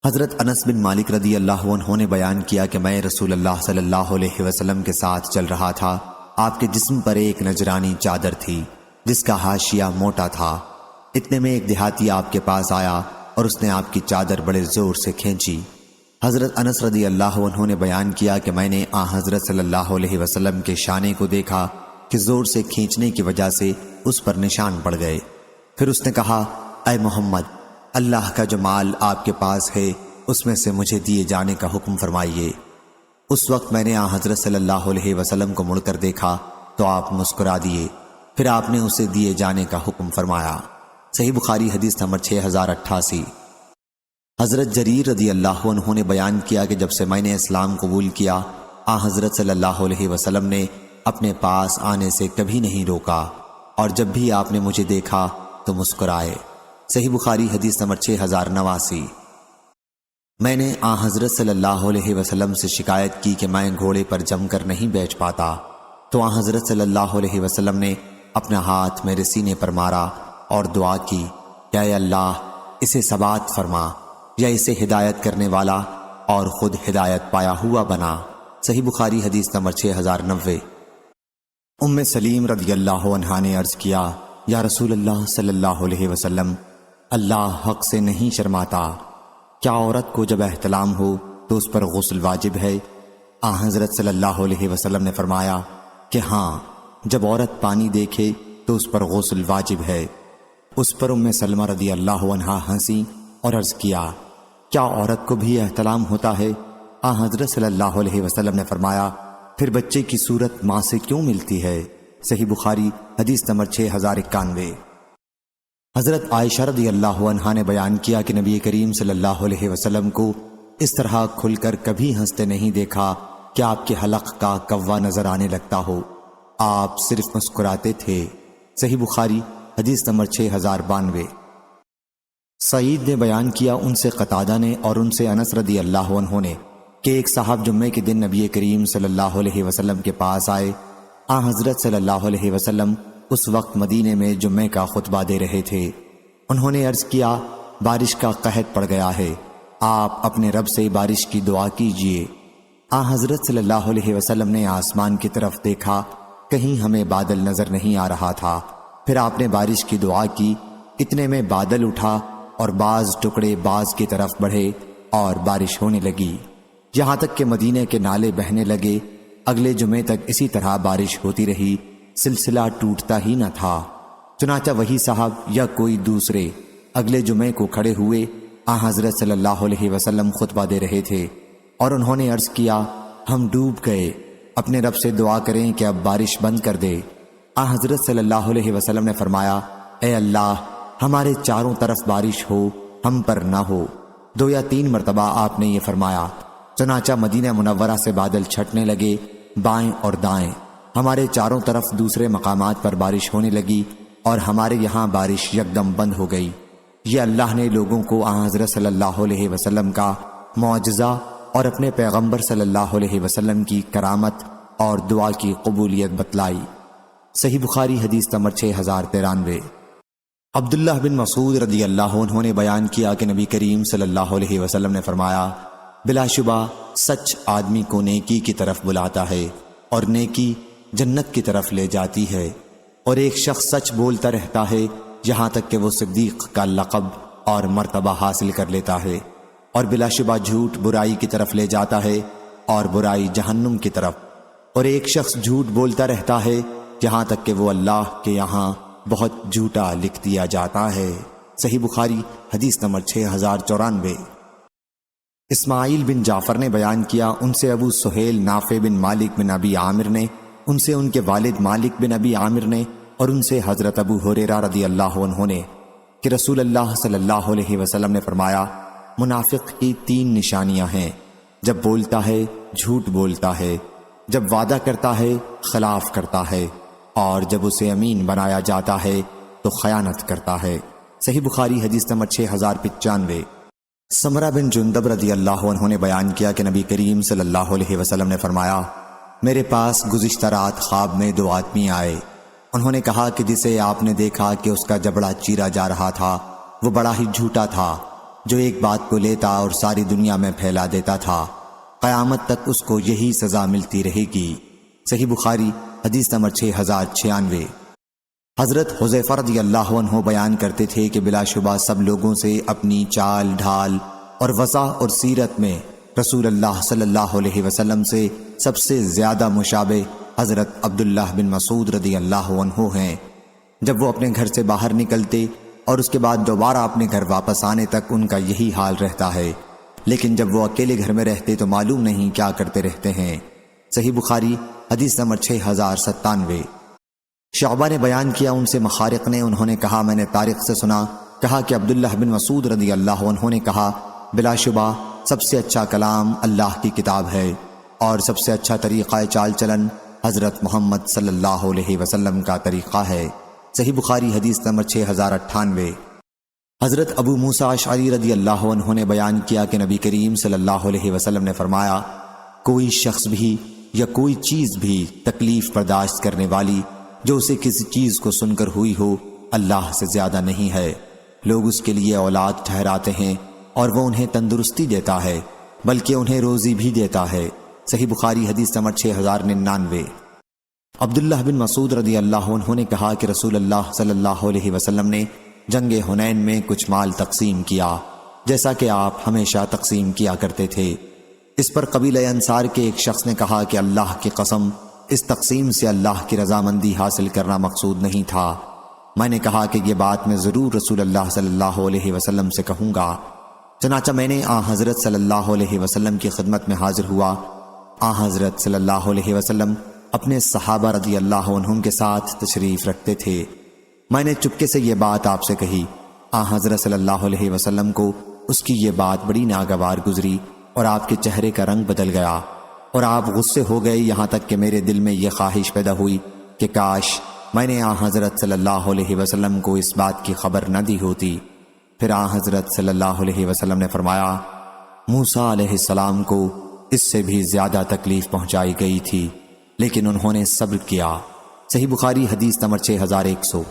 حضرت انس بن مالک رضی اللہ عنہ نے بیان کیا کہ میں رسول اللہ صلی اللہ علیہ وسلم کے ساتھ چل رہا تھا۔ آپ کے جسم پر ایک نجرانی چادر تھی جس کا حاشیہ موٹا تھا۔ اتنے میں ایک دیہاتی آپ کے پاس آیا اور اس نے آپ کی چادر بڑے زور سے کھینچی۔ حضرت انس رضی اللہ عنہ نے بیان کیا کہ میں نے حضرت صلی اللہ علیہ وسلم کے شانے کو دیکھا کہ زور سے کھینچنے کی وجہ سے اس پر نشان پڑ گئے۔ پھر اس نے کہا، اے محمد، اللہ کا جو مال آپ کے پاس ہے اس میں سے مجھے دیے جانے کا حکم فرمائیے۔ اس وقت میں نے حضرت صلی اللہ علیہ وسلم کو مڑ کر دیکھا تو آپ مسکرا دیے۔ پھر آپ نے اسے دیے جانے کا حکم فرمایا۔ صحیح بخاری حدیث نمبر 6088۔ حضرت جریر رضی اللہ عنہ نے بیان کیا کہ جب سے میں نے اسلام قبول کیا، حضرت صلی اللہ علیہ وسلم نے اپنے پاس آنے سے کبھی نہیں روکا، اور جب بھی آپ نے مجھے دیکھا تو مسکرائے۔ صحیح بخاری حدیث نمبر 6089۔ میں نے حضرت صلی اللہ علیہ وسلم سے شکایت کی کہ میں گھوڑے پر جم کر نہیں بیٹھ پاتا، تو حضرت صلی اللہ علیہ وسلم نے اپنا ہاتھ میرے سینے پر مارا اور دعا کی کہ اے اللہ اسے ثبات فرما، یا اسے ہدایت کرنے والا اور خود ہدایت پایا ہوا بنا۔ صحیح بخاری حدیث نمبر 6090۔ ام سلیم رضی اللہ عنہا نے عرض کیا، یا رسول اللہ صلی اللہ علیہ وسلم، اللہ حق سے نہیں شرماتا، کیا عورت کو جب احتلام ہو تو اس پر غسل واجب ہے؟ حضرت صلی اللہ علیہ وسلم نے فرمایا کہ ہاں، جب عورت پانی دیکھے تو اس پر غسل واجب ہے۔ اس پر ام سلمہ رضی اللہ عنہا ہنسی اور عرض کیا کیا عورت کو بھی احتلام ہوتا ہے؟ حضرت صلی اللہ علیہ وسلم نے فرمایا پھر بچے کی صورت ماں سے کیوں ملتی ہے؟ صحیح بخاری حدیث نمبر 6091۔ حضرت عائشہ رضی اللہ عنہا نے بیان کیا کہ نبی کریم صلی اللہ علیہ وسلم کو اس طرح کھل کر کبھی ہنستے نہیں دیکھا کہ آپ کے حلق کا کوا نظر آنے لگتا ہو، آپ صرف مسکراتے تھے۔ صحیح بخاری حدیث نمبر 6092۔ سعید نے بیان کیا ان سے قتادہ نے اور ان سے انس رضی اللہ عنہ نے کہ ایک صاحب جمعے کے دن نبی کریم صلی اللہ علیہ وسلم کے پاس آئے۔ حضرت صلی اللہ علیہ وسلم اس وقت مدینے میں جمعے کا خطبہ دے رہے تھے۔ انہوں نے عرض کیا بارش کا قحط پڑ گیا ہے، آپ اپنے رب سے بارش کی دعا کیجئے۔ حضرت صلی اللہ علیہ وسلم نے آسمان کی طرف دیکھا، کہیں ہمیں بادل نظر نہیں آ رہا تھا۔ پھر آپ نے بارش کی دعا کی، اتنے میں بادل اٹھا اور بعض ٹکڑے بعض کی طرف بڑھے اور بارش ہونے لگی، یہاں تک کہ مدینے کے نالے بہنے لگے۔ اگلے جمعے تک اسی طرح بارش ہوتی رہی، سلسلہ ٹوٹتا ہی نہ تھا۔ چنانچہ وہی صاحب یا کوئی دوسرے اگلے جمعے کو کھڑے ہوئے، حضرت صلی اللہ علیہ وسلم خطبہ دے رہے تھے اور انہوں نے عرض کیا ہم ڈوب گئے، اپنے رب سے دعا کریں کہ اب بارش بند کر دے۔ حضرت صلی اللہ علیہ وسلم نے فرمایا اے اللہ ہمارے چاروں طرف بارش ہو، ہم پر نہ ہو۔ 2 یا 3 مرتبہ آپ نے یہ فرمایا۔ چنانچہ مدینہ منورہ سے بادل چھٹنے لگے بائیں اور دائیں، ہمارے چاروں طرف دوسرے مقامات پر بارش ہونے لگی اور ہمارے یہاں بارش یکدم بند ہو گئی۔ یہ اللہ نے لوگوں کو حضرت صلی اللہ علیہ وسلم کا معجزہ اور اپنے پیغمبر صلی اللہ علیہ وسلم کی کرامت اور دعا کی قبولیت بتلائی۔ صحیح بخاری حدیث نمبر 6093۔ عبداللہ بن مسعود رضی اللہ عنہ نے بیان کیا کہ نبی کریم صلی اللہ علیہ وسلم نے فرمایا بلا شبہ سچ آدمی کو نیکی کی طرف بلاتا ہے اور نیکی جنت کی طرف لے جاتی ہے، اور ایک شخص سچ بولتا رہتا ہے یہاں تک کہ وہ صدیق کا لقب اور مرتبہ حاصل کر لیتا ہے، اور بلا شبہ جھوٹ برائی کی طرف لے جاتا ہے اور برائی جہنم کی طرف، اور ایک شخص جھوٹ بولتا رہتا ہے یہاں تک کہ وہ اللہ کے یہاں بہت جھوٹا لکھ دیا جاتا ہے۔ صحیح بخاری حدیث نمبر 6094۔ اسماعیل بن جعفر نے بیان کیا ان سے ابو سہیل نافع بن مالک بن ابی عامر نے، ان سے ان کے والد مالک بن ابی عامر نے، اور ان سے حضرت ابو ہریرہ رضی اللہ عنہ نے کہ رسول اللہ صلی اللہ علیہ وسلم نے فرمایا منافق کی 3 نشانیاں ہیں، جب بولتا ہے جھوٹ بولتا ہے، جب وعدہ کرتا ہے خلاف کرتا ہے، اور جب اسے امین بنایا جاتا ہے تو خیانت کرتا ہے۔ صحیح بخاری حدیث نمبر 6095۔ سمرہ بن جندب رضی اللہ عنہ نے بیان کیا کہ نبی کریم صلی اللہ علیہ وسلم نے فرمایا میرے پاس گزشتہ رات خواب میں 2 آدمی آئے، انہوں نے کہا کہ جسے آپ نے دیکھا کہ اس کا جبڑا چیرا جا رہا تھا وہ بڑا ہی جھوٹا تھا، جو ایک بات کو لیتا اور ساری دنیا میں پھیلا دیتا تھا، قیامت تک اس کو یہی سزا ملتی رہے گی۔ صحیح بخاری حدیث نمبر 6096۔ حضرت حذیفہ رضی اللہ عنہ بیان کرتے تھے کہ بلا شبہ سب لوگوں سے اپنی چال ڈھال اور وضع اور سیرت میں رسول اللہ صلی اللہ علیہ وسلم سے سب سے زیادہ مشابہ حضرت عبداللہ بن مسعود رضی اللہ عنہ ہیں۔ جب وہ اپنے گھر سے باہر نکلتے اور اس کے بعد دوبارہ اپنے گھر واپس آنے تک ان کا یہی حال رہتا ہے، لیکن جب وہ اکیلے گھر میں رہتے تو معلوم نہیں کیا کرتے رہتے ہیں۔ صحیح بخاری حدیث نمبر 6097۔ شعبہ نے بیان کیا ان سے مخارق نے، انہوں نے کہا میں نے طارق سے سنا، کہا کہ عبداللہ بن مسعود رضی اللہ عنہ نے کہا بلا شبہ سب سے اچھا کلام اللہ کی کتاب ہے اور سب سے اچھا طریقہ چال چلن حضرت محمد صلی اللہ علیہ وسلم کا طریقہ ہے۔ صحیح بخاری حدیث نمبر 6098۔ حضرت ابو موسیٰ اشعری رضی اللہ عنہ نے بیان کیا کہ نبی کریم صلی اللہ علیہ وسلم نے فرمایا کوئی شخص بھی یا کوئی چیز بھی تکلیف برداشت کرنے والی جو اسے کسی چیز کو سن کر ہوئی ہو اللہ سے زیادہ نہیں ہے، لوگ اس کے لیے اولاد ٹھہراتے ہیں اور وہ انہیں تندرستی دیتا ہے بلکہ انہیں روزی بھی دیتا ہے۔ صحیح بخاری حدیث نمبر 6099۔ عبداللہ بن مسعود رضی اللہ عنہ نے کہا کہ رسول اللہ صلی اللہ علیہ وسلم نے جنگ حنین میں کچھ مال تقسیم کیا جیسا کہ آپ ہمیشہ تقسیم کیا کرتے تھے۔ اس پر قبیلہ انصار کے ایک شخص نے کہا کہ اللہ کی قسم اس تقسیم سے اللہ کی رضامندی حاصل کرنا مقصود نہیں تھا، میں نے کہا کہ یہ بات میں ضرور رسول اللہ صلی اللہ علیہ وسلم سے کہوں گا۔ چنانچہ میں نے حضرت صلی اللہ علیہ وسلم کی خدمت میں حاضر ہوا۔ حضرت صلی اللہ علیہ وسلم اپنے صحابہ رضی اللہ عنہم کے ساتھ تشریف رکھتے تھے۔ میں نے چپکے سے یہ بات آپ سے کہی۔ حضرت صلی اللہ علیہ وسلم کو اس کی یہ بات بڑی ناگوار گزری اور آپ کے چہرے کا رنگ بدل گیا اور آپ غصے ہو گئے، یہاں تک کہ میرے دل میں یہ خواہش پیدا ہوئی کہ کاش میں نے حضرت صلی اللہ علیہ وسلم کو اس بات کی خبر نہ دی ہوتی۔ پھر حضرت صلی اللہ علیہ وسلم نے فرمایا، موسیٰ علیہ السلام کو اس سے بھی زیادہ تکلیف پہنچائی گئی تھی لیکن انہوں نے صبر کیا۔ صحیح بخاری حدیث نمبر 6100۔